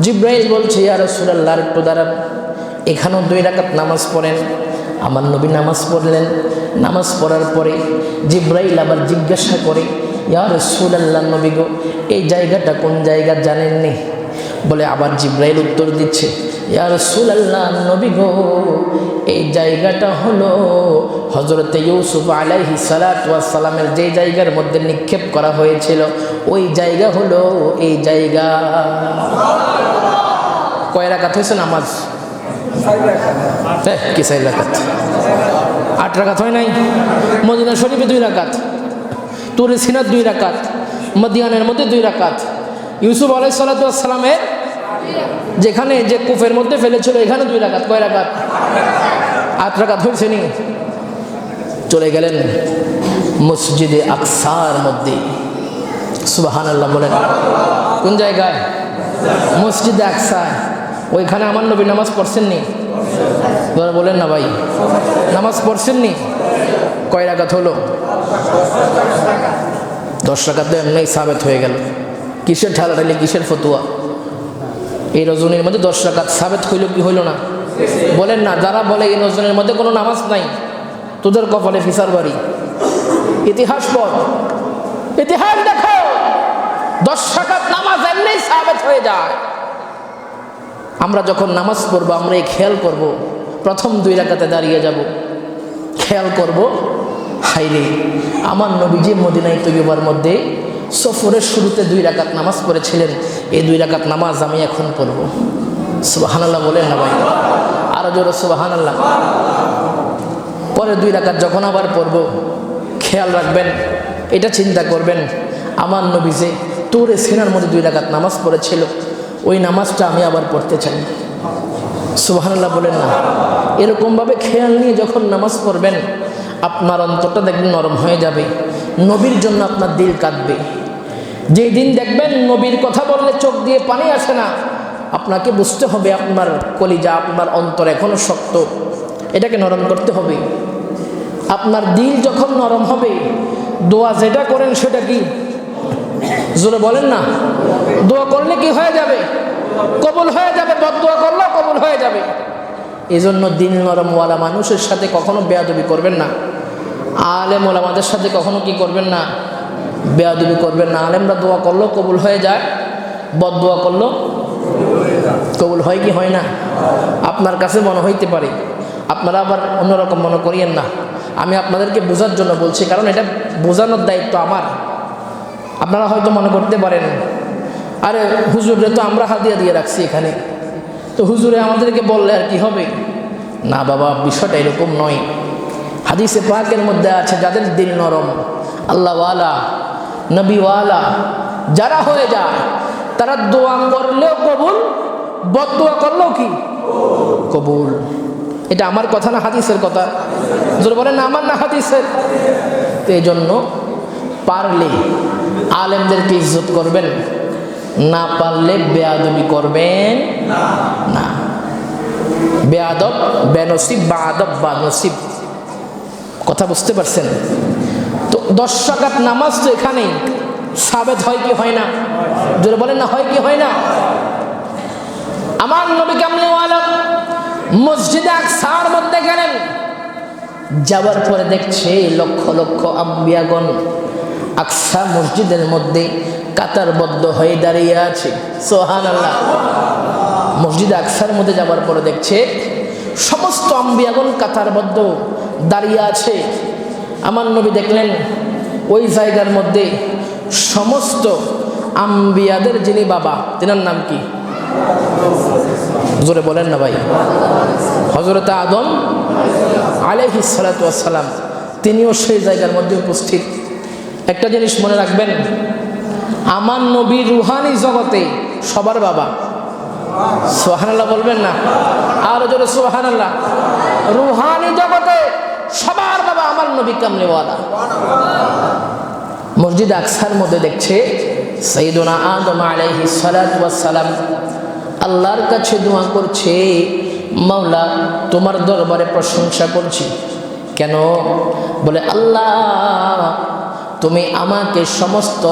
জিব্রাইল বলছে, ইয়া রাসূলুল্লাহ, একটু দাঁড়ান, এখানেও 2 রাকাত নামাজ পড়েন। আমার নবী নামাজ পড়লেন। নামাজ পড়ার পরে জিব্রাইল আবার জিজ্ঞাসা করে, ইয়া রাসূলুল্লাহ, নবী গো, এই জায়গাটা কোন জায়গা জানেননি? বলে আবার জিব্রাইল উত্তর দিচ্ছে, ইয়া রাসূলুল্লাহ, নবী গো, এই জায়গাটা হলো হযরতে ইউসুফ আলাইহিস সালাতু ওয়াস সালামের যে জায়গার মধ্যে নিক্ষেপ করা হয়েছিল, ওই জায়গা হলো এই জায়গা। কয় রাকাত হয়েছে নামাজ? 4 রাকাত। 8 রাকাত হয় নাই? মদিনা শরীফে 2 রাকাত, তুরে সিনার 2 রাকাত, মদিয়ানের মধ্যে 2 রাকাত, ইউসুফ আলাইহিস সালাতু ওয়াস সালামের যেখানে যে কূপের মধ্যে ফেলেছিল এখানে 2 রাকাত। কয় রাকাত? 8 রাকাত হয়েছে নি? চলে গেলেন মসজিদে আকসার মধ্যে। সুবহানাল্লাহ বলেন। কোন জায়গায়? মসজিদে আকসা। ওইখানে আমার নবী নামাজ পড়ছেন নি? বলেন না ভাই, নামাজ পড়ছেন নি? কয় রাকাত হলো? 10 রাকাত তো এমনি সাবেত হয়ে গেল। কিসের ঠালাঠালি, কিসের ফতুয়া? এই রজনীর মধ্যে 10 রাকাত সাবেত হইল কি হইল না? বলেন না। যারা বলে এই রজনীর মধ্যে কোনো নামাজ নাই, তোদের কপালে ফিসার বাড়ি। ইতিহাস পড়, ইতিহাস দেখো, 10 রাকাত নামাজ এমনি সাবেত হয়ে যায়। আমরা যখন নামাজ পড়বো আমরা এই খেয়াল করব, প্রথম 2 রাকাতে দাঁড়িয়ে যাব, খেয়াল করব হাইরে আমার নবীজি মদিনায় তৈয়বার মধ্যে সফরের শুরুতে 2 রাকাত নামাজ পড়েছিলেন, এই 2 রাকাত নামাজ আমি এখন পড়ব। সুবহানাল্লাহ বলেন না ভাই, আরো জোরে সুবহানাল্লাহ। পরে 2 রাকাত যখন আবার পড়ব, খেয়াল রাখবেন, এটা চিন্তা করবেন আমার নবী যে তুরে সিনার মধ্যে 2 রাকাত নামাজ পড়েছিল, ওই নামাজটা আমি আবার পড়তে চাই। সুবহানাল্লাহ বলেন না। এরকমভাবে খেয়াল নিয়ে যখন নামাজ পড়বেন আপনার অন্তরটা দেখবেন নরম হয়ে যাবে, নবীর জন্য আপনার দিল কাঁদবে। যেই দিন দেখবেন নবীর কথা বললে চোখ দিয়ে পানি আসে না, আপনাকে বুঝতে হবে আপনার কলিজা, আপনার অন্তর এখনো শক্ত, এটাকে নরম করতে হবে। আপনার দিল যখন নরম হবে, দোয়া যেটা করেন সেটা কি জোরে বলেন না, দোয়া করলে কি হয়ে যাবে? কবুল হয়ে যাবে। বদদোয়া করলেও কবুল হয়ে যাবে। এই জন্য দিল নরমওয়ালা মানুষের সাথে কখনো বেয়াদবি করবেন না। আলেম ওলামাদের সাথে কখনো কি করবেন না? বেয়াদবি করবেন না। আলেমরা দোয়া করলেও কবুল হয়ে যায়, বদদোয়া করলেও কবুল হয় কি হয় না? আপনার কাছে মনে হইতে পারে, আপনারা আবার অন্যরকম মনে করিয়েন না। আমি আপনাদেরকে বোঝার জন্য বলছি, কারণ এটা বোঝানোর দায়িত্ব আমার। আপনারা হয়তো মনে করতে পারেন আরে হুজুরে তো আমরা হাদিয়া দিয়ে রাখছি এখানে, তো হুজুরে আমাদেরকে বললে আর কি হবে? না বাবা, বিষয়টা এরকম নয়। হাদিসে পাকের মধ্যে আছে যাদের দিল নরম, আল্লাহওয়ালা নবীওয়ালা যারা হয়ে যায়, তারা দোয়া করলেও কবুল, বদদোয়া করলেও কি কবুল। এটা আমার কথা না, হাদিসের কথা। যদি বলেন না আমার না, হাদিসের। তো এই জন্য পারলে আলেমদেরকে ইজ্জত করবেন, না পারলে বেয়াদবি করবেন না। বেয়াদব বেনসিব, বাদব বানসিব। কথা বুঝতে পারছেন তো? 10 রাকাত নামাজ তো এখানেই সাবেত হয় কি হয় না? যদি বলেন না হয় কি হয় না? আমার নবী কামলিওয়ালা মসজিদে আকসার মধ্যে গেলেন, যাওয়ার পরে দেখছে লক্ষ লক্ষ আম্বিয়াগণ আকসা মসজিদের মধ্যে কাতারবদ্ধ হয়ে দাঁড়িয়ে আছে। সুবহানাল্লাহ। মসজিদে আকসার মধ্যে যাওয়ার পরে দেখছে সমস্ত আম্বিয়াগণ কাতারবদ্ধ দাঁড়িয়ে আছে। আমার নবী দেখলেন ওই জায়গার মধ্যে সমস্ত আম্বিয়াদের যিনি বাবা, তিনার নাম কি? জোরে বলেন না ভাই। হযরত আদম আলাইহিস সালাতু ওয়াস সালাম, তিনিও সেই জায়গার মধ্যে উপস্থিত। একটা জিনিস মনে রাখবেন, আমার নবী রুহানি জগতে সবার বাবা। সুবহানাল্লাহ বলবেন না? আর জোরে সুবহানাল্লাহ। রুহানি জগতে সবার বাবা আমার নবী কামলিওয়ালা। মসজিদ আকসার মধ্যে দেখছে সাইয়্যিদুনা আদম আলাইহিস সালাতু ওয়াস সালাম আল্লাহর কাছে দোয়া করছে, মাওলা তোমার দরবারে প্রশংসা করছি। কেন? বলে আল্লাহ তুমি আমাকে সমস্ত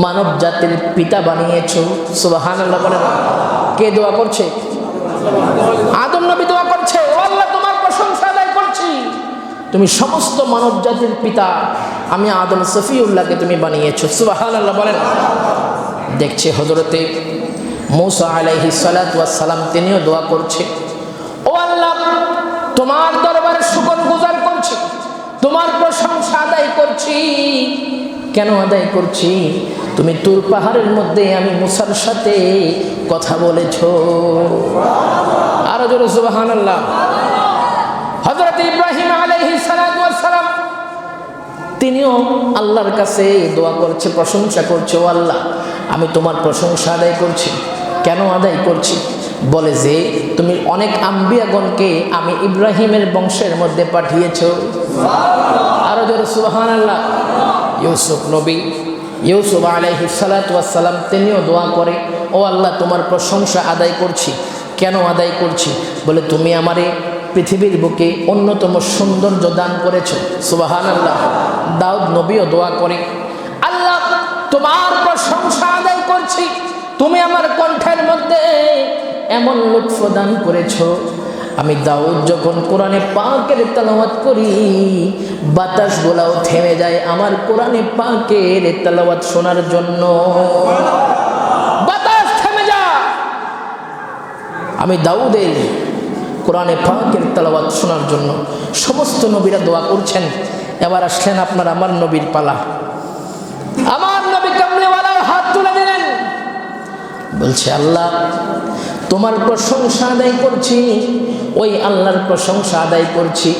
মানব জাতির পিতা বানিয়েছো। সুবহানাল্লাহ বলেন। কে দোয়া করছে? আদম নবী দোয়া করছে, ও আল্লাহ তোমার প্রশংসা আদায় করছি, তুমি সমস্ত মানব জাতির পিতা আমি আদম সফিউল্লাহকে তুমি বানিয়েছো। সুবহানাল্লাহ বলেন। দেখছে হযরতে মূসা আলাইহিস সালাতু ওয়াস সালাম, তিনিও দোয়া করছে, ও আল্লাহ তোমার দরবারে শুকরগুজার করছি, তোমার প্রশংসা আদায় করছি। কেন আদায় করছি? তুমি তুর পাহাড়ের মধ্যে আমি মূসার সাথে কথা বলেছো। আরো জোরে সুবহানাল্লাহ। হযরত ইব্রাহিম আলাইহিস সালাতু ওয়াস সালাম, তিনিও আল্লাহর কাছে দোয়া করছে, প্রশংসা করছে, ও আল্লাহ আমি তোমার প্রশংসা আদায় করছি। কেন আদায় করছি? বলে যে তুমি অনেক আম্বিয়াগণকে আমি ইব্রাহিমের বংশের মধ্যে পাঠিয়েছো। আরো জোরে সুবহানাল্লাহ। ইউসুফ নবী, ইউসুফ আলাইহিস সালাতু ওয়াস সালাম, তিনিও দোয়া করে, ও আল্লাহ তোমার প্রশংসা আদায় করছি। কেন আদায় করছি? বলে তুমি আমারে পৃথিবীর বুকে অন্যতম সৌন্দর্য দান করেছো। সুবহানাল্লাহ। দাউদ নবীও দোয়া করে, আল্লাহ তোমার প্রশংসা আদায় করছি, তুমি আমার কণ্ঠের মধ্যে এমন লুৎফ দান করেছো, আমি দাউদ যখন কোরআনে পাকের তেলাওয়াত করি বাতাসগুলাও থেমে যায় আমার কোরআনে পাকের তেলাওয়াত শোনার জন্য। বাতাস থেমে যায়। আমি দাউদের কোরআনে পাকের তেলাওয়াত শোনার জন্য সমস্ত নবীরা দোয়া করছেন। এবার আসলেন আপনার আমার নবীর পালা। আমার নবী কামলিওয়ালার হাত তুলে দিলেন, বলছে আল্লাহ তোমার প্রশংসা আদায় করছি, ওই আল্লাহর প্রশংসা আদায় করছি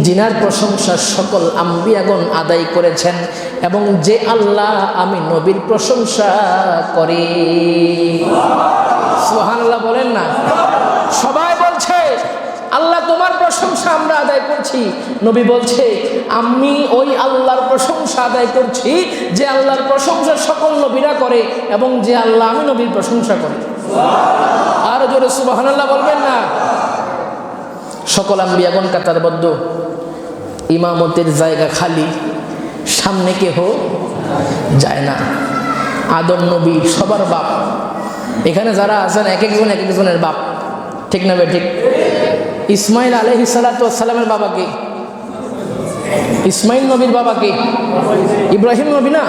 যিনার প্রশংসা সকল আম্বিয়াগণ আদায় করেছেন, এবং যে আল্লাহ আমি নবীর প্রশংসা করি। সুবহানাল্লাহ বলেন না? সবাই বলছে আল্লাহ তোমার প্রশংসা আমরা আদায় করছি। নবী বলছে আমি ওই আল্লাহর প্রশংসা আদায় করছি যে আল্লাহর প্রশংসা সকল নবীরা করে, এবং যে আল্লাহ আমি নবীর প্রশংসা করি। আর জোরে সুবহানাল্লাহ বলবেন না? সকল আম্বিয়াগণ কাতারবদ্ধ, ইমামতের জায়গা খালি, সামনে কেহ যায় না। আদম নবী সবার বাপ, এখানে যারা আছেন এক একজনের বাপ, ঠিক না বে ঠিক? ইসমাইল আলাইহিস সালাতু ওয়াস সালামের বাবা কে? ইসমাইল নবীর বাবা কে? ইব্রাহিম নবী না?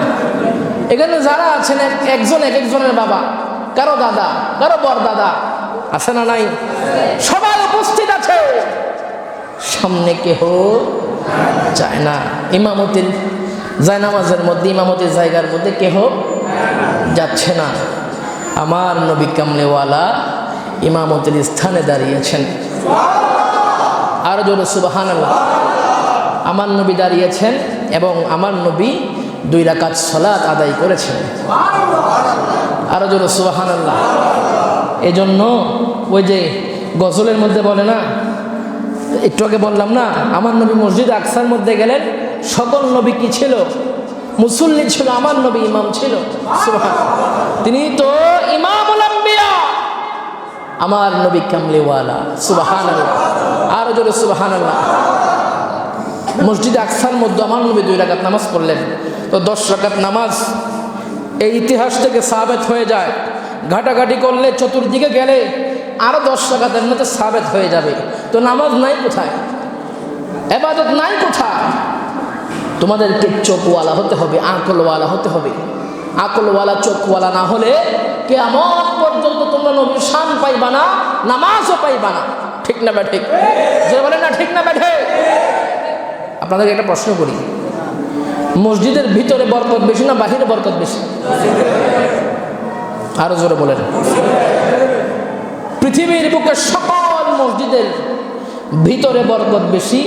এখানে যারা আছেন একজন এক একজনের বাবা, কারো দাদা, কারো বড় দাদা, আছে না নাই? সবাই উপস্থিত আছে, সামনে কেহ যায় না। ইমামতির জায়নামাজের মধ্যে, ইমামতির জায়গার মধ্যে কেহ যাচ্ছে না। আমার নবী কামলিওয়ালা ইমামতির স্থানে দাঁড়িয়েছেন। আর জোরে সুবহানাল্লাহ। আমার নবী দাঁড়িয়েছেন এবং আমার নবী 2 রাকাত সালাত আদায় করেছেন। আর জোরে সুবহানাল্লাহ। এজন্য ওই যে গজলের মধ্যে বলে না, একটু আগে বললাম না, আমার নবী মসজিদ আকসার মধ্যে গেলেন, সকল নবী কি ছিল? মুসল্লি ছিল, আমার নবী ইমাম ছিল। সুবহানাল্লাহ। তিনি তো ইমামুল আম্বিয়া, আমার নবী কামলিওয়ালা। সুবহানাল্লাহ। আর জোরে সুবহানাল্লাহ। মসজিদ আকসার মধ্যে আমার নবী 2 রাকাত নামাজ পড়লেন। তো 10 রাকাত নামাজ এই ইতিহাস থেকে সাবেত হয়ে যায়। ঘাটাঘাটি করলে, চতুর্দিকে গেলে আরো 10 রাকাতের মধ্যে সাবেত হয়ে যাবে। তো নামাজ নাই কোথায়? ইবাদত নাই কোথায়? তোমাদেরকে চোখওয়ালা হতে হবে, আকলওয়ালা হতে হবে। আকলওয়ালা, চোখওয়ালা না হলে কিয়ামত পর্যন্ত তোমরা নবীর শান পাইবা না, নামাজও পাইবা না। ঠিক না ঠিক? যে বলেন না ঠিক না ঠিক? আপনাদেরকে একটা প্রশ্ন করি, মসজিদের ভিতরে বরকত বেশি না বাহিরে বরকত বেশি? আরো জোরে বলেন। পৃথিবীর বুকে সকল মসজিদের ভিতরে বরকত বেশি,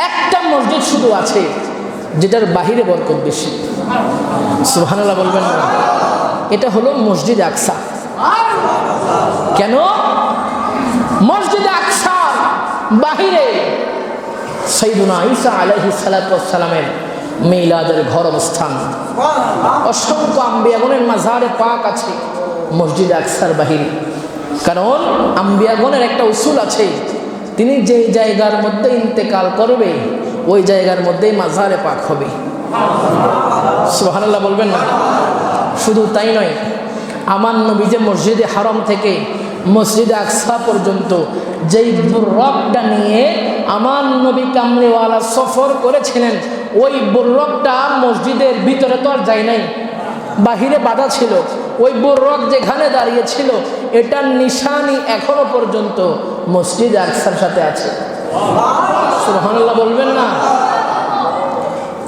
একটা মসজিদ শুধু আছে যেটার বাহিরে বরকত বেশি। সুবহানাল্লাহ বলবেন না? এটা হলো মসজিদ আকসা। কেন? মসজিদ আকসা বাহিরে সাইয়্যিদুনা ঈসা আলাইহিস সালাতু ওয়াস সালামের মিলাদের ঘর অবস্থান, অসংখ্য আম্বিয়াগণের মাজারে পাক আছে মসজিদ আকসার বাহিরে। কারণ আম্বিয়াগণের একটা উসুল আছে, তিনি যেই জায়গার মধ্যে ইন্তেকাল করবে ওই জায়গার মধ্যেই মাজারে পাক হবে। সুবহানাল্লাহ বলবেন না? শুধু তাই নয়, আমার নবী যে মসজিদে হারাম থেকে মসজিদে আকসা পর্যন্ত যেই বুররকটা নিয়ে আমার নবী কামলিওয়ালা সফর করেছিলেন, ওই বুররকটা মসজিদের ভিতরে তো আর যায় নাই, বাহিরে বাঁধা ছিল। ওই বুররক যেখানে দাঁড়িয়েছিল এটার নিশানি এখনো পর্যন্ত মসজিদ আকসার সাথে আছে। সুবহানাল্লাহ বলবেন না?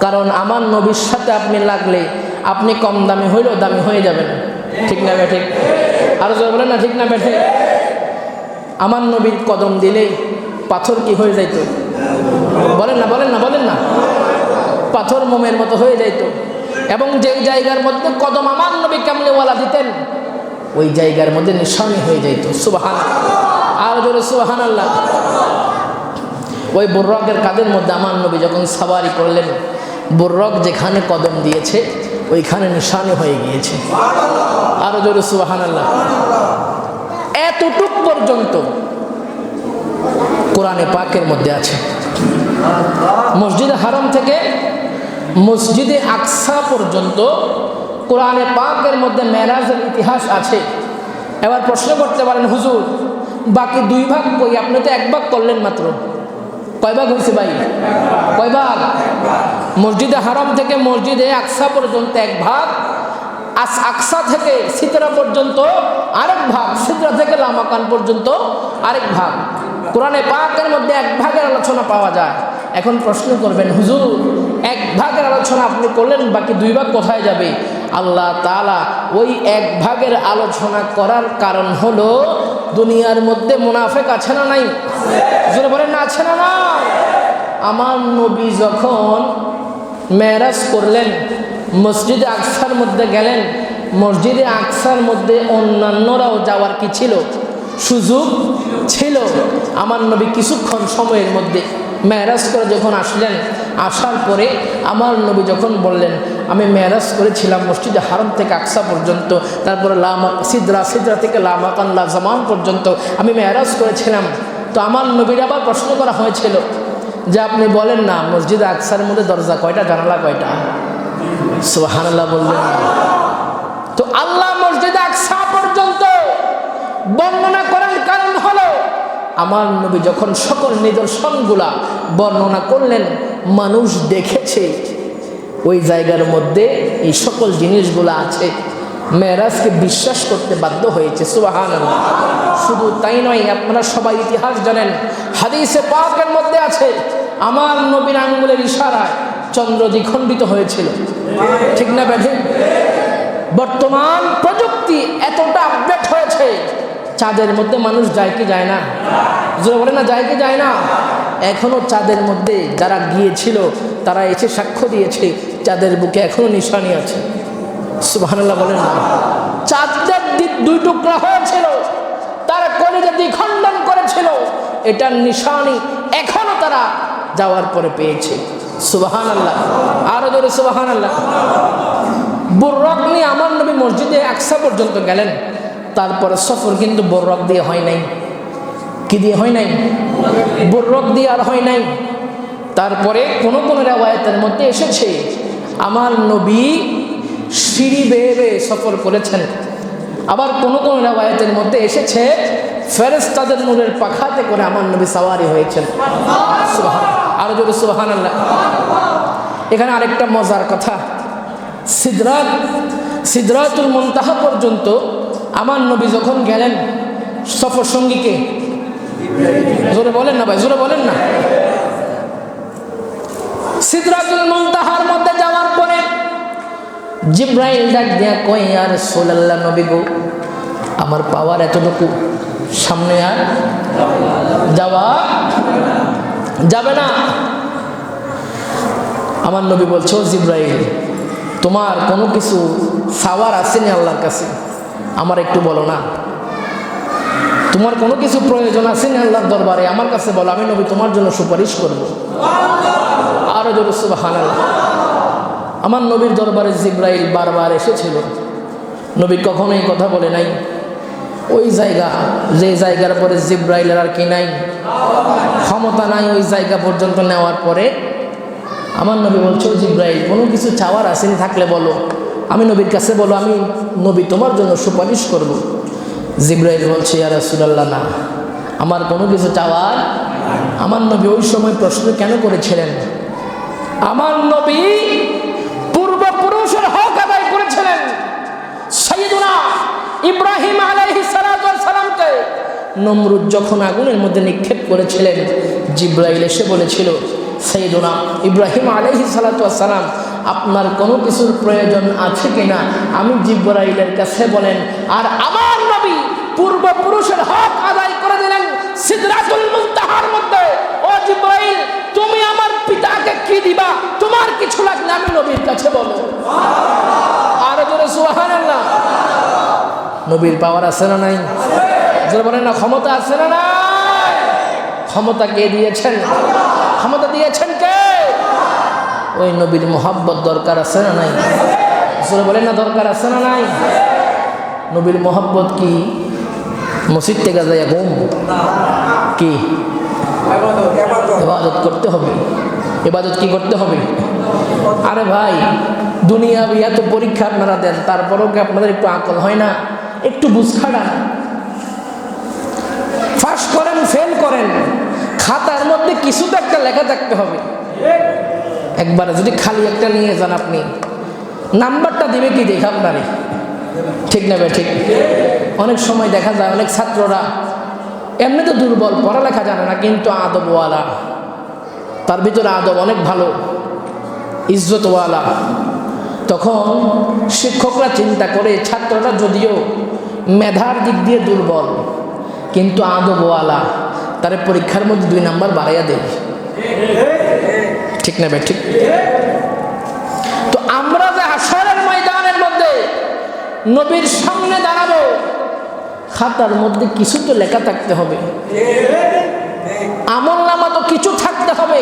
কারণ আমার নবীর সাথে আপনি লাগলে আপনি কম দামি হইলেও দামি হয়ে যাবেন। ঠিক না বেঠে? আরো জোরে বলেন না ঠিক না বেঠে? আমার নবীর কদম দিলেই পাথর কি হয়ে যাইত? বলেন না বলেন না বলেন না? পাথর মোমের মতো হয়ে যাইত। এবং যেই জায়গার মধ্যে কদম আমার নবী কামলিওয়ালা দিতেন ওই জায়গার মধ্যে নিশানি হয়ে যাইত। সুবহানাল্লাহ। আর জোরে সুবহানাল্লাহ। ওই বুররকের কাদের মধ্যে আমার নবী যখন সাওয়ারি করলেন, বুররক যেখানে কদম দিয়েছে ওইখানে নিশানি হয়ে গিয়েছে। আরো জোরে সুবহানাল্লাহ। এতটুক পর্যন্ত কোরআনে পাকের মধ্যে আছে। মসজিদে হারাম থেকে মসজিদে আকসা পর্যন্ত কোরআনে পাকের মধ্যে মেরাজের ইতিহাস আছে। এবার প্রশ্ন করতে পারেন, হুজুর বাকি 2 ভাগ কই? আপনি তো 1 ভাগ করলেন মাত্র। কয় ভাগ হয়েছে ভাই? কয় ভাগ? মসজিদে হারাম থেকে মসজিদে আকসা পর্যন্ত 1 ভাগ, আকসা থেকে সিদরা পর্যন্ত আরেক ভাগ, সিদরা থেকে লামাকান পর্যন্ত আরেক ভাগ। কোরআনে পাকের মধ্যে এক ভাগের আলোচনা পাওয়া যায়। এখন প্রশ্ন করবেন, হুজুর এক ভাগের আলোচনা আপনি করলেন, বাকি 2 ভাগ কোথায় যাবে? আল্লাহ তাআলা ওই এক ভাগের আলোচনা করার কারণ হলো দুনিয়ার মধ্যে মুনাফিক আছে না নাই? জোরে বলেন না, আছে না নাই? আমার নবী যখন মেরাজ করলেন, মসজিদে আকসার মধ্যে গেলেন, মসজিদে আকসার মধ্যে অন্যান্যরাও যাওয়ার কি ছিল? সুযোগ ছিল। আমার নবী কিছুক্ষণ সময়ের মধ্যে মেরাজ করে যখন আসলেন, আসার পরে আমার নবী যখন বললেন, আমি মেরাজ করেছিলাম মসজিদে হারাম থেকে আকসা পর্যন্ত, তারপরে সিদরা থেকে লামাকান লাজামান পর্যন্ত আমি মেরাজ করেছিলাম। তো আমার নবীর আবার প্রশ্ন করা হয়েছিল যে আপনি বলেন না মসজিদে আকসার মধ্যে দরজা কয়টা, জানালা কয়টা? সুবহানাল্লাহ বললেন। তো আল্লাহ মসজিদে আকসা পর্যন্ত বর্ণনা করার কারণ হলো আমার নবী যখন সকল নিদর্শনগুলা বর্ণনা করলেন, মানুষ দেখেছে ওই জায়গার মধ্যে এই সকল জিনিসগুলো আছে, মেরাজকে বিশ্বাস করতে বাধ্য হয়েছে। সুবহানাল্লাহ। শুধু তাই নয়, আপনারা সবাই ইতিহাস জানেন, হাদিসে পাকের মধ্যে আছে আমার নবীর আঙ্গুলের ইশারায় চন্দ্র দ্বিখণ্ডিত হয়েছিল। ঠিক না ব্যাঠিক? বর্তমান প্রযুক্তি এতটা আপডেট হয়েছে, চাঁদের মধ্যে মানুষ যায় কি যায় না? জোরে বলে না, যায় কি যায় না? এখনো চাঁদের মধ্যে যারা গিয়েছিল তারা এসে সাক্ষ্য দিয়েছে চাঁদের বুকে এখনো নিশানি আছে। সুবহানাল্লাহ বলেন না। চাঁদের 2 টুকরা হয়েছিল, তারা কলিজা দ্বিখণ্ডন করেছিল, এটার নিশানি এখনো তারা যাওয়ার পরে পেয়েছে। সুবহানাল্লাহ, আরো জোরে সুবহানাল্লাহ। বুররাক নিয়ে আমার নবী মসজিদে আকসা পর্যন্ত গেলেন, তারপরে সফর কিন্তু বুররাক দিয়ে হয় নাই। কি দিয়ে হয় নাই? বুররাক দিয়ে আর হয় নাই। তারপরে কোন কোন রিওয়ায়াতের মধ্যে এসেছে আমার নবী সিঁড়ি বেয়ে বেয়ে সফর করেছেন। আবার কোন কোন রিওয়ায়াতের মধ্যে এসেছে ফেরেশতাদের নূরের পাখাতে করে আমার নবী সাওয়ারি হয়েছেন। সুবহানাল্লাহ, আরো জোরে সুবহানাল্লাহ। এখানে আরেকটা মজার কথা, সিদরাতুল মুনতাহা পর্যন্ত আমার নবী যখন গেলেন, সফর সঙ্গীকে জোরে বলেন না ভাই, জোরে বলেন না। সিদরাতুল মুনতাহার মধ্যে যাওয়ার পরে জিবরাইল ডাক দিয়া কই, ইয়া রাসূলুল্লাহ, নবী গো, আমার পাওয়ার এতটুকু, সামনে আর যাওয়া যাবে না। আমার নবী বলছে, ও জিবরাইল, তোমার কোনো কিছু চাওয়ার আসেনি আল্লাহর কাছে? আমার একটু বলো না। তোমার কোনো কিছু প্রয়োজন আসেনি আল্লাহর দরবারে? আমার কাছে বলো, আমি নবী তোমার জন্য সুপারিশ করব। আরো জোরে সুবহানাল্লাহ। আমার নবীর দরবারে জিবরাইল বারবার এসেছিল, নবী কখনোই কথা বলে নাই। ওই জায়গা, যে জায়গার পরে জিবরাইলের আর কি নাই, ক্ষমতা নাই, ওই জায়গা পর্যন্ত নেওয়ার পরে আমার নবী বলছে, ও জিবরাইল, কোনো কিছু চাওয়ার আসেনি, থাকলে বলো, আমি নবীর কাছে বলো, আমি নবী তোমার জন্য সুপারিশ করব। জিবরাইল বলছে, ইয়া রাসূলুল্লাহ, না, আমার কোনো কিছু চাওয়ার। আমার নবী ওই সময় প্রশ্ন কেন করেছিলেন? আমার নবী পূর্বপুরুষের হক আদায় করেছিলেন। সাইয়্যিদুনা ইব্রাহিম আলাইহিস সালাতু ওয়াস সালামকে নমরুদ যখন আগুনের মধ্যে নিক্ষেপ করেছিলেন, জিবরাইল এসে বলেছিল, সাইয়্যিদুনা ইব্রাহিম আলাইহিস সালাতু ওয়াস সালাম, আপনার কোনো কিছুর প্রয়োজন আছে কিনা আমি জিবরাইলের কাছে বলেন। আর আমার নবী পূর্বপুরুষের হক আদায় করে দিলেন সিদরাতুল মুনতাহার মধ্যে। ও জিবরাইল, তুমি আমার পিতাকে কি দিবা? তোমার কিছু লাগলে আমি নবীর কাছে বলো। আর জোরে সুবহানাল্লাহ। নবীর পাওয়ার আছে না নাই? জোরে বলেন না, ক্ষমতা আছে না নাই? ক্ষমতা কে দিয়েছেন? ক্ষমতা দিয়েছেন কে? ওই নবীর মোহাব্বত দরকার আছে না নাই? জোরে বলেন না, দরকার আছে না নাই? নবীর মোহাব্বত কি মসজিদ থেকে যায় ঘুম? কি ইবাদত করতে হবে? ইবাদত কি করতে হবে? আরে ভাই, দুনিয়া এত পরীক্ষা আপনারা দেন, তারপরেও কি আপনাদের একটু আকল হয় না? একটু বুঝ খাড়া, পাস করেন ফেল করেন, খাতার মধ্যে কিছু তো একটা লেখা থাকতে হবে। একবারে যদি খালি একটা নিয়ে যান আপনি, নাম্বারটা দিবে কি দেখে আপনারে, ঠিক না ভাই ঠিক? অনেক সময় দেখা যায় অনেক ছাত্ররা এমনি তো দুর্বল, পড়ালেখা জানে না, কিন্তু আদবওয়ালা, তার ভিতরে আদব অনেক ভালো, ইজ্জতওয়ালা। তখন শিক্ষকরা চিন্তা করে ছাত্ররা যদিও মেধার দিক দিয়ে দুর্বল কিন্তু আদবওয়ালা, তার পরীক্ষার মধ্যে 2 নাম্বার বাড়াইয়া দেয়, ঠিক না ভাই ঠিক? তো আমরা যে হাসরের ময়দানের মধ্যে নবীর সামনে দাঁড়াবো, খাতার মধ্যে কিছু তো লেখা থাকতে হবে, আমলনামা তো কিছু থাকতে হবে।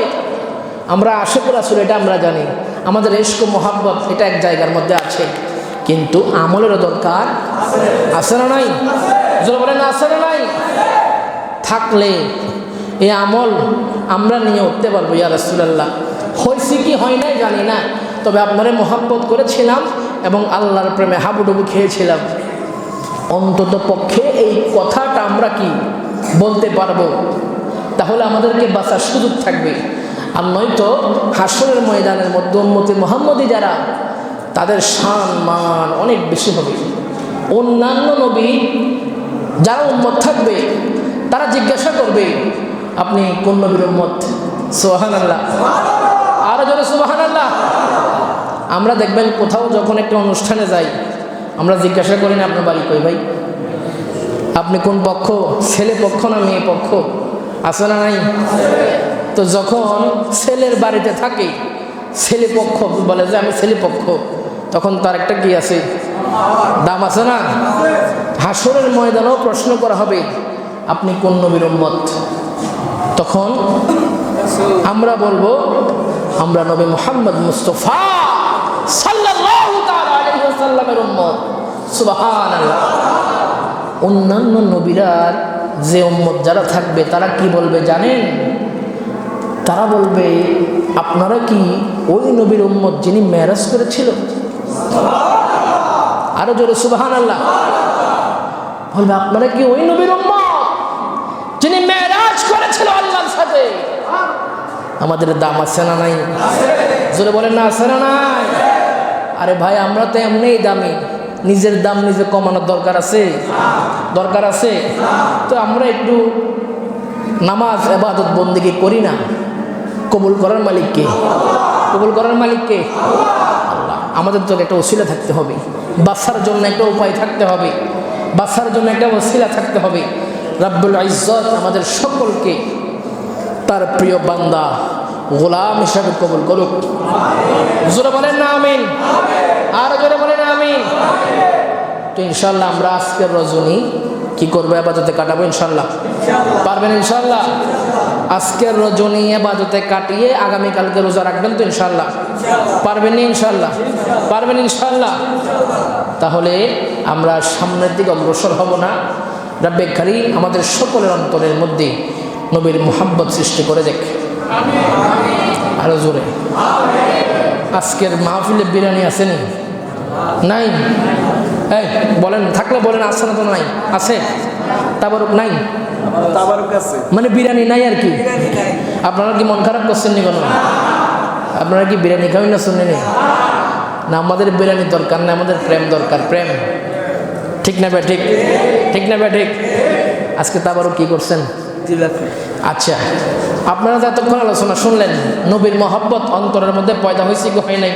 আমরা আশিক রাসূল এটা আমরা জানি, আমাদের ইশক মোহাব্বত এটা এক জায়গার মধ্যে আছে, কিন্তু আমলেরও দরকার আছে না নাই? যদি বলেন আছে না নাই? থাকলে এই আমল আমরা নিয়ে উঠতে পারবো। ইয়া রাসূলুল্লাহ, হয়েছে কি হয় নাই জানি না, তবে আপনারে মোহাব্বত করেছিলাম এবং আল্লাহর প্রেমে হাবুডুবু খেয়েছিলাম, অন্তত পক্ষে এই কথাটা আমরা কি বলতে পারবো, তাহলে আমাদেরকে বাঁচার সুযোগ থাকবে। আর নয়তো হাসরের ময়দানের মধ্যে উম্মতে মুহাম্মদী যারা, তাদের শান মান অনেক বেশি হবে। অন্যান্য নবী যারা উম্মত থাকবে তারা জিজ্ঞাসা করবে, আপনি কোন নবীর উম্মত? সুবহানাল্লাহ, আরো জোরে সুবহানাল্লাহ। আমরা দেখবেন কোথাও যখন একটা অনুষ্ঠানে যাই, আমরা জিজ্ঞাসা করি না আপনার বাড়ি কই ভাই, আপনি কোন পক্ষ, ছেলে পক্ষ না মেয়ে পক্ষ, আছে না নাই? তো যখন ছেলের বাড়িতে থাকে, ছেলে পক্ষ বলে যে আমি ছেলে পক্ষ, তখন তার একটা কি আছে, দাম আছে না? হাসরের ময়দানেও প্রশ্ন করা হবে, আপনি কোন নবীর উম্মত? তখন আমরা বলবো আমরা নবী মুহাম্মদ মুস্তাফা সাল্লাল্লাহু তাআলা আলাইহি ওয়াসাল্লামের উম্মত। সুবহানাল্লাহ। অন্যান্য নবীরার যে উম্মত যারা থাকবে তারা কি বলবে জানেন? তারা বলবে, আপনারা কি ওই নবীর উম্মত যিনি মেরাজ করেছিল? আরো জোরে সুবহানাল্লাহ। বলবে, আপনারা কি ওই নবীর উম্মত যিনি মেরাজ করেছিল আল্লাহর সাথে? আমাদের দাম আছে না নাই? জোরে বলেন না, আছে না নাই? আরে ভাই, আমরা তো এমনিই দামি, নিজের দাম নিজে কমানোর দরকার আছে? দরকার আছে? তো আমরা একটু নামাজ ইবাদত বন্দেগী করি না, কবুল করার মালিক কে? কবুল করার মালিক কে? আল্লাহ। আমাদের জন্য একটা ওসিলা থাকতে হবে, বাঁচার জন্য একটা উপায় থাকতে হবে, বাঁচার জন্য একটা ওসিলা থাকতে হবে। রব্বুল ইজ্জত আমাদের সকলকে তার প্রিয় বান্দা গোলাম হিসাবে কবুল করুক। জোরে বলেন না আমিন? আর জোরে বলেন আমিন? তো ইনশাল্লাহ আমরা আজকের রজনী কি করবো? ইবাদতে কাটাবো ইনশাল্লাহ। পারবেন ইনশাল্লাহ? আজকের রজনী ইবাদতে কাটিয়ে আগামীকালকে রোজা রাখবেন তো ইনশাল্লাহ? পারবেন না ইনশাল্লাহ? পারবেন ইনশাল্লাহ? তাহলে আমরা সামনের দিকে অগ্রসর হব না। রব্বে কারীম আমাদের সকলের অন্তরের মধ্যে নবীর মুহাব্বত সৃষ্টি করে দেখ। আরো জোরে। আজকের মাহফিলে বিরিয়ানি আসেনি? নাই? এই বলেন, থাকলে বলেন, আছে না? তো নাই? আছে? তাবারুক নাই? তাবারুক আছে, মানে বিরিয়ানি নাই আর কি। আপনারা কি মন খারাপ করছেন নি কোনো? আপনারা কি বিরিয়ানি খাবেন না? শুনেনি না? আমাদের বিরিয়ানি দরকার না, আমাদের প্রেম দরকার, প্রেম। ঠিক না ভাই ঠিক? ঠিক না ভাই ঠিক? আজকে তাবারুক কি করছেন? আচ্ছা, আপনারা যতক্ষণ আলোচনা শুনলেন, নবীর মহব্বত অন্তরের মধ্যে পয়দা হয়েছে কি হয় নাই?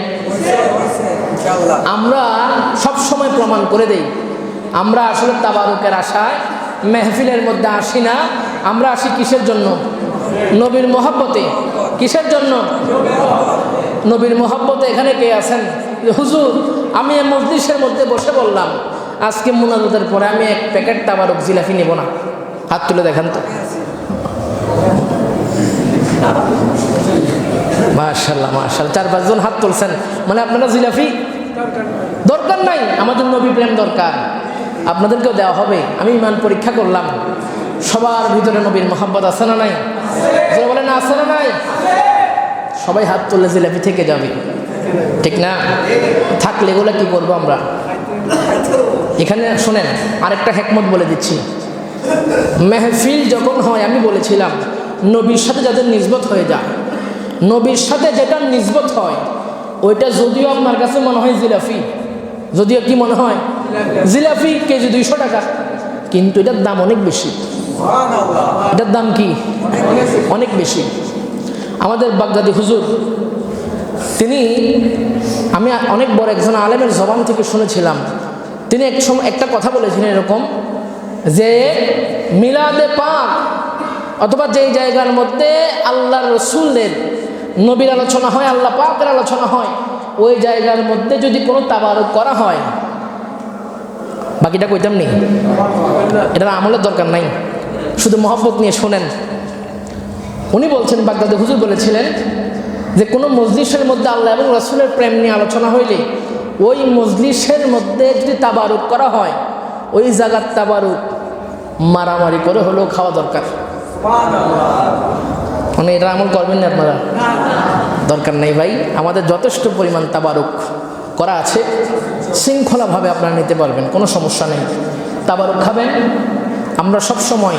আমরা সব সময় প্রমাণ করে দেই, আমরা আসলে তাবারুকের আশায় মেহফিলের মধ্যে আসি না। আমরা আসি কিসের জন্য? নবীর মহব্বতে। কিসের জন্য? নবীর মহব্বতে। এখানে কে আছেন? হুজুর, আমি এই মজলিসের মধ্যে বসে বললাম আজকে মুনাজাতের পরে আমি 1 প্যাকেট তাবারুক জিলাপি নেব না। হাত তুলে দেখান তো। মাশাআল্লাহ মাশাআল্লাহ, 4-5 জন হাত তুলছেন, মানে আপনারা জিলাপি দরকার নাই, আমাদের নবী প্রেম দরকার। আপনাদেরকেও দেওয়া হবে। আমি ইমান পরীক্ষা করলাম, সবার ভিতরে নবীর মহব্বত আছে না নাই? যারা বলেন আছে না নাই? সবাই হাত তুললে জিলাপি থেকে যাবে, ঠিক না? থাকলে এগুলো কি করবো আমরা? এখানে শোনেন, আরেকটা হিকমত বলে দিচ্ছি। মেহফিল যখন হয়, আমি বলেছিলাম নবীর সাথে যাদের নিসবত হয়ে যায়, নবীর সাথে যেটা নিসবত হয় ওইটা যদিও আপনার কাছে মনে হয় জিলাপি, যদিও কি মনে হয় জিলাপি কেজি 200 টাকা, কিন্তু এটার দাম অনেক বেশি। এটার দাম কি অনেক বেশি। আমাদের বাগদাদি হুজুর, তিনি, আমি অনেক বড় একজন আলেমের জবান থেকে শুনেছিলাম, তিনি এক সময় একটা কথা বলেছিলেন এরকম যে মিলাদে পাক অথবা যেই জায়গার মধ্যে আল্লাহর রসুলের নবীর আলোচনা হয়, আল্লাহ পাকের আলোচনা হয়, ওই জায়গার মধ্যে যদি কোনো তাবারুক করা হয়, বাকিটা কইতাম নি, এটার আমলের দরকার নাই, শুধু মহব্বত নিয়ে শোনেন। উনি বলছেন, বাগদাদি হুজুর বলেছিলেন যে কোনো মজলিসের মধ্যে আল্লাহ এবং রাসূলের প্রেম নিয়ে আলোচনা হইলে ওই মজলিসের মধ্যে যদি তাবারুক করা হয়, ওই জায়গার তাবারুক মারামারি করে হলেও খাওয়া দরকার। মানে এটা আমল করবেন না আপনারা? দরকার নেই ভাই, আমাদের যথেষ্ট পরিমাণ তাবারুক করা আছে, শৃঙ্খলাভাবে আপনারা নিতে পারবেন, কোনো সমস্যা নেই। তাবারুক খাবেন, আমরা সব সময়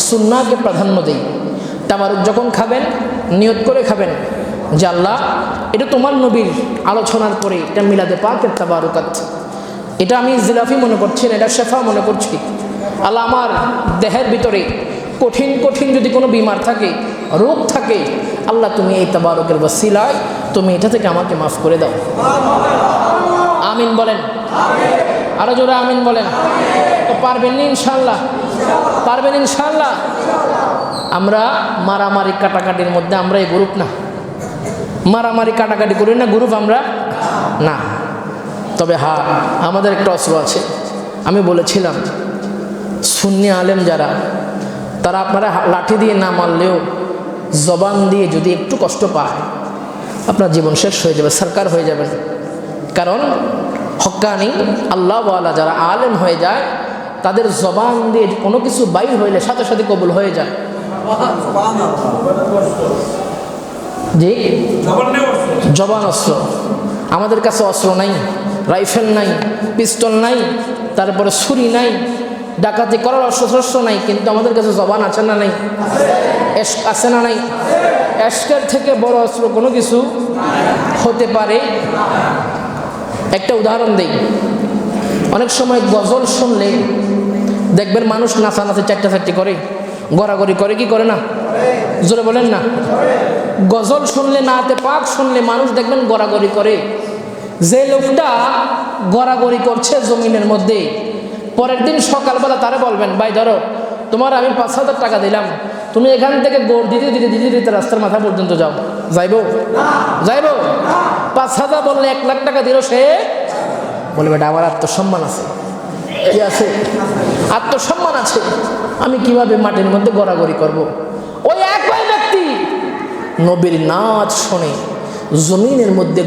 সুন্নাহকে প্রাধান্য দিই। তাবারুক যখন খাবেন, নিয়ত করে খাবেন যে আল্লাহ, এটা তোমার নবীর আলোচনার পরে এটা মিলাদে পাকের তাবারুকাত, এটা আমি জিলাফি মনে করছি না, এটা শেফা মনে করছি। আল্লাহ, আমার দেহের ভিতরে কঠিন কঠিন যদি কোনো বিমার থাকে, রোগ থাকে, আল্লাহ তুমি এই তাবারুকের ওসিলায় তুমি এটা থেকে আমাকে মাফ করে দাও। আমিন বলেন, আরো জোরে আমিন বলেন। তো পারবেন না ইনশাআল্লাহ? পারবেন ইনশাআল্লাহ? আমরা মারামারি কাটাকাটির মধ্যে আমরা এই গ্রুপ না, মারামারি কাটাকাটি করি না গ্রুপ আমরা না। তবে হ্যাঁ, আমাদের একটা অস্ত্র আছে। আমি বলেছিলাম সুন্নি আলেম যারা, তারা আপনারা লাঠি দিয়ে না মারলেও জবান দিয়ে যদি একটু কষ্ট পায়, আপনার জীবন শেষ হয়ে যাবে, সরকার হয়ে যাবেন। কারণ হক্কানি আল্লাহওয়ালা যারা আলেম হয়ে যায়, তাদের জবান দিয়ে কোনো কিছু বাইর হইলে সাথে সাথে কবুল হয়ে যায়। জি, জবান অস্ত্র। আমাদের কাছে অস্ত্র নাই, রাইফেল নাই, পিস্তল নাই, তারপরে ছুরি নাই, ডাকাতি করার অস্ত্র নাই, কিন্তু আমাদের কাছে জবান আছে না নাই? এশক আছে না নাই? এশকের থেকে বড় অস্ত্র কোনো কিছু হতে পারে? একটা উদাহরণ দেই। অনেক সময় গজল শুনলে দেখবেন মানুষ নাচানাচি চারটি করে, গড়াগড়ি করে, কি করে না? জোরে বলেন না। গজল শুনলে, নাতে পাক শুনলে মানুষ দেখবেন গড়াগড়ি করে। যে লোকটা গড়াগড়ি করছে জমিনের মধ্যে, পরের দিন সকালবেলা তারে বলবেন, ভাই ধরো তোমার আমি 5,000 টাকা দিলাম, তুমি এখান থেকে গোড় দিতে দিতে দিতে দিতে রাস্তার মাথা পর্যন্ত যাও, যাইব? যাইব? 5,000 বললে 1 লাখ টাকা দিল সে, বলবে এটা আমার আত্মসম্মান আছে। কি আছে? আত্মসম্মান আছে। আমি কিভাবে মাটির মধ্যে গড়াগড়ি করব? ওই একই ব্যক্তি নবীর নাচ শুনে জমিনের মধ্যে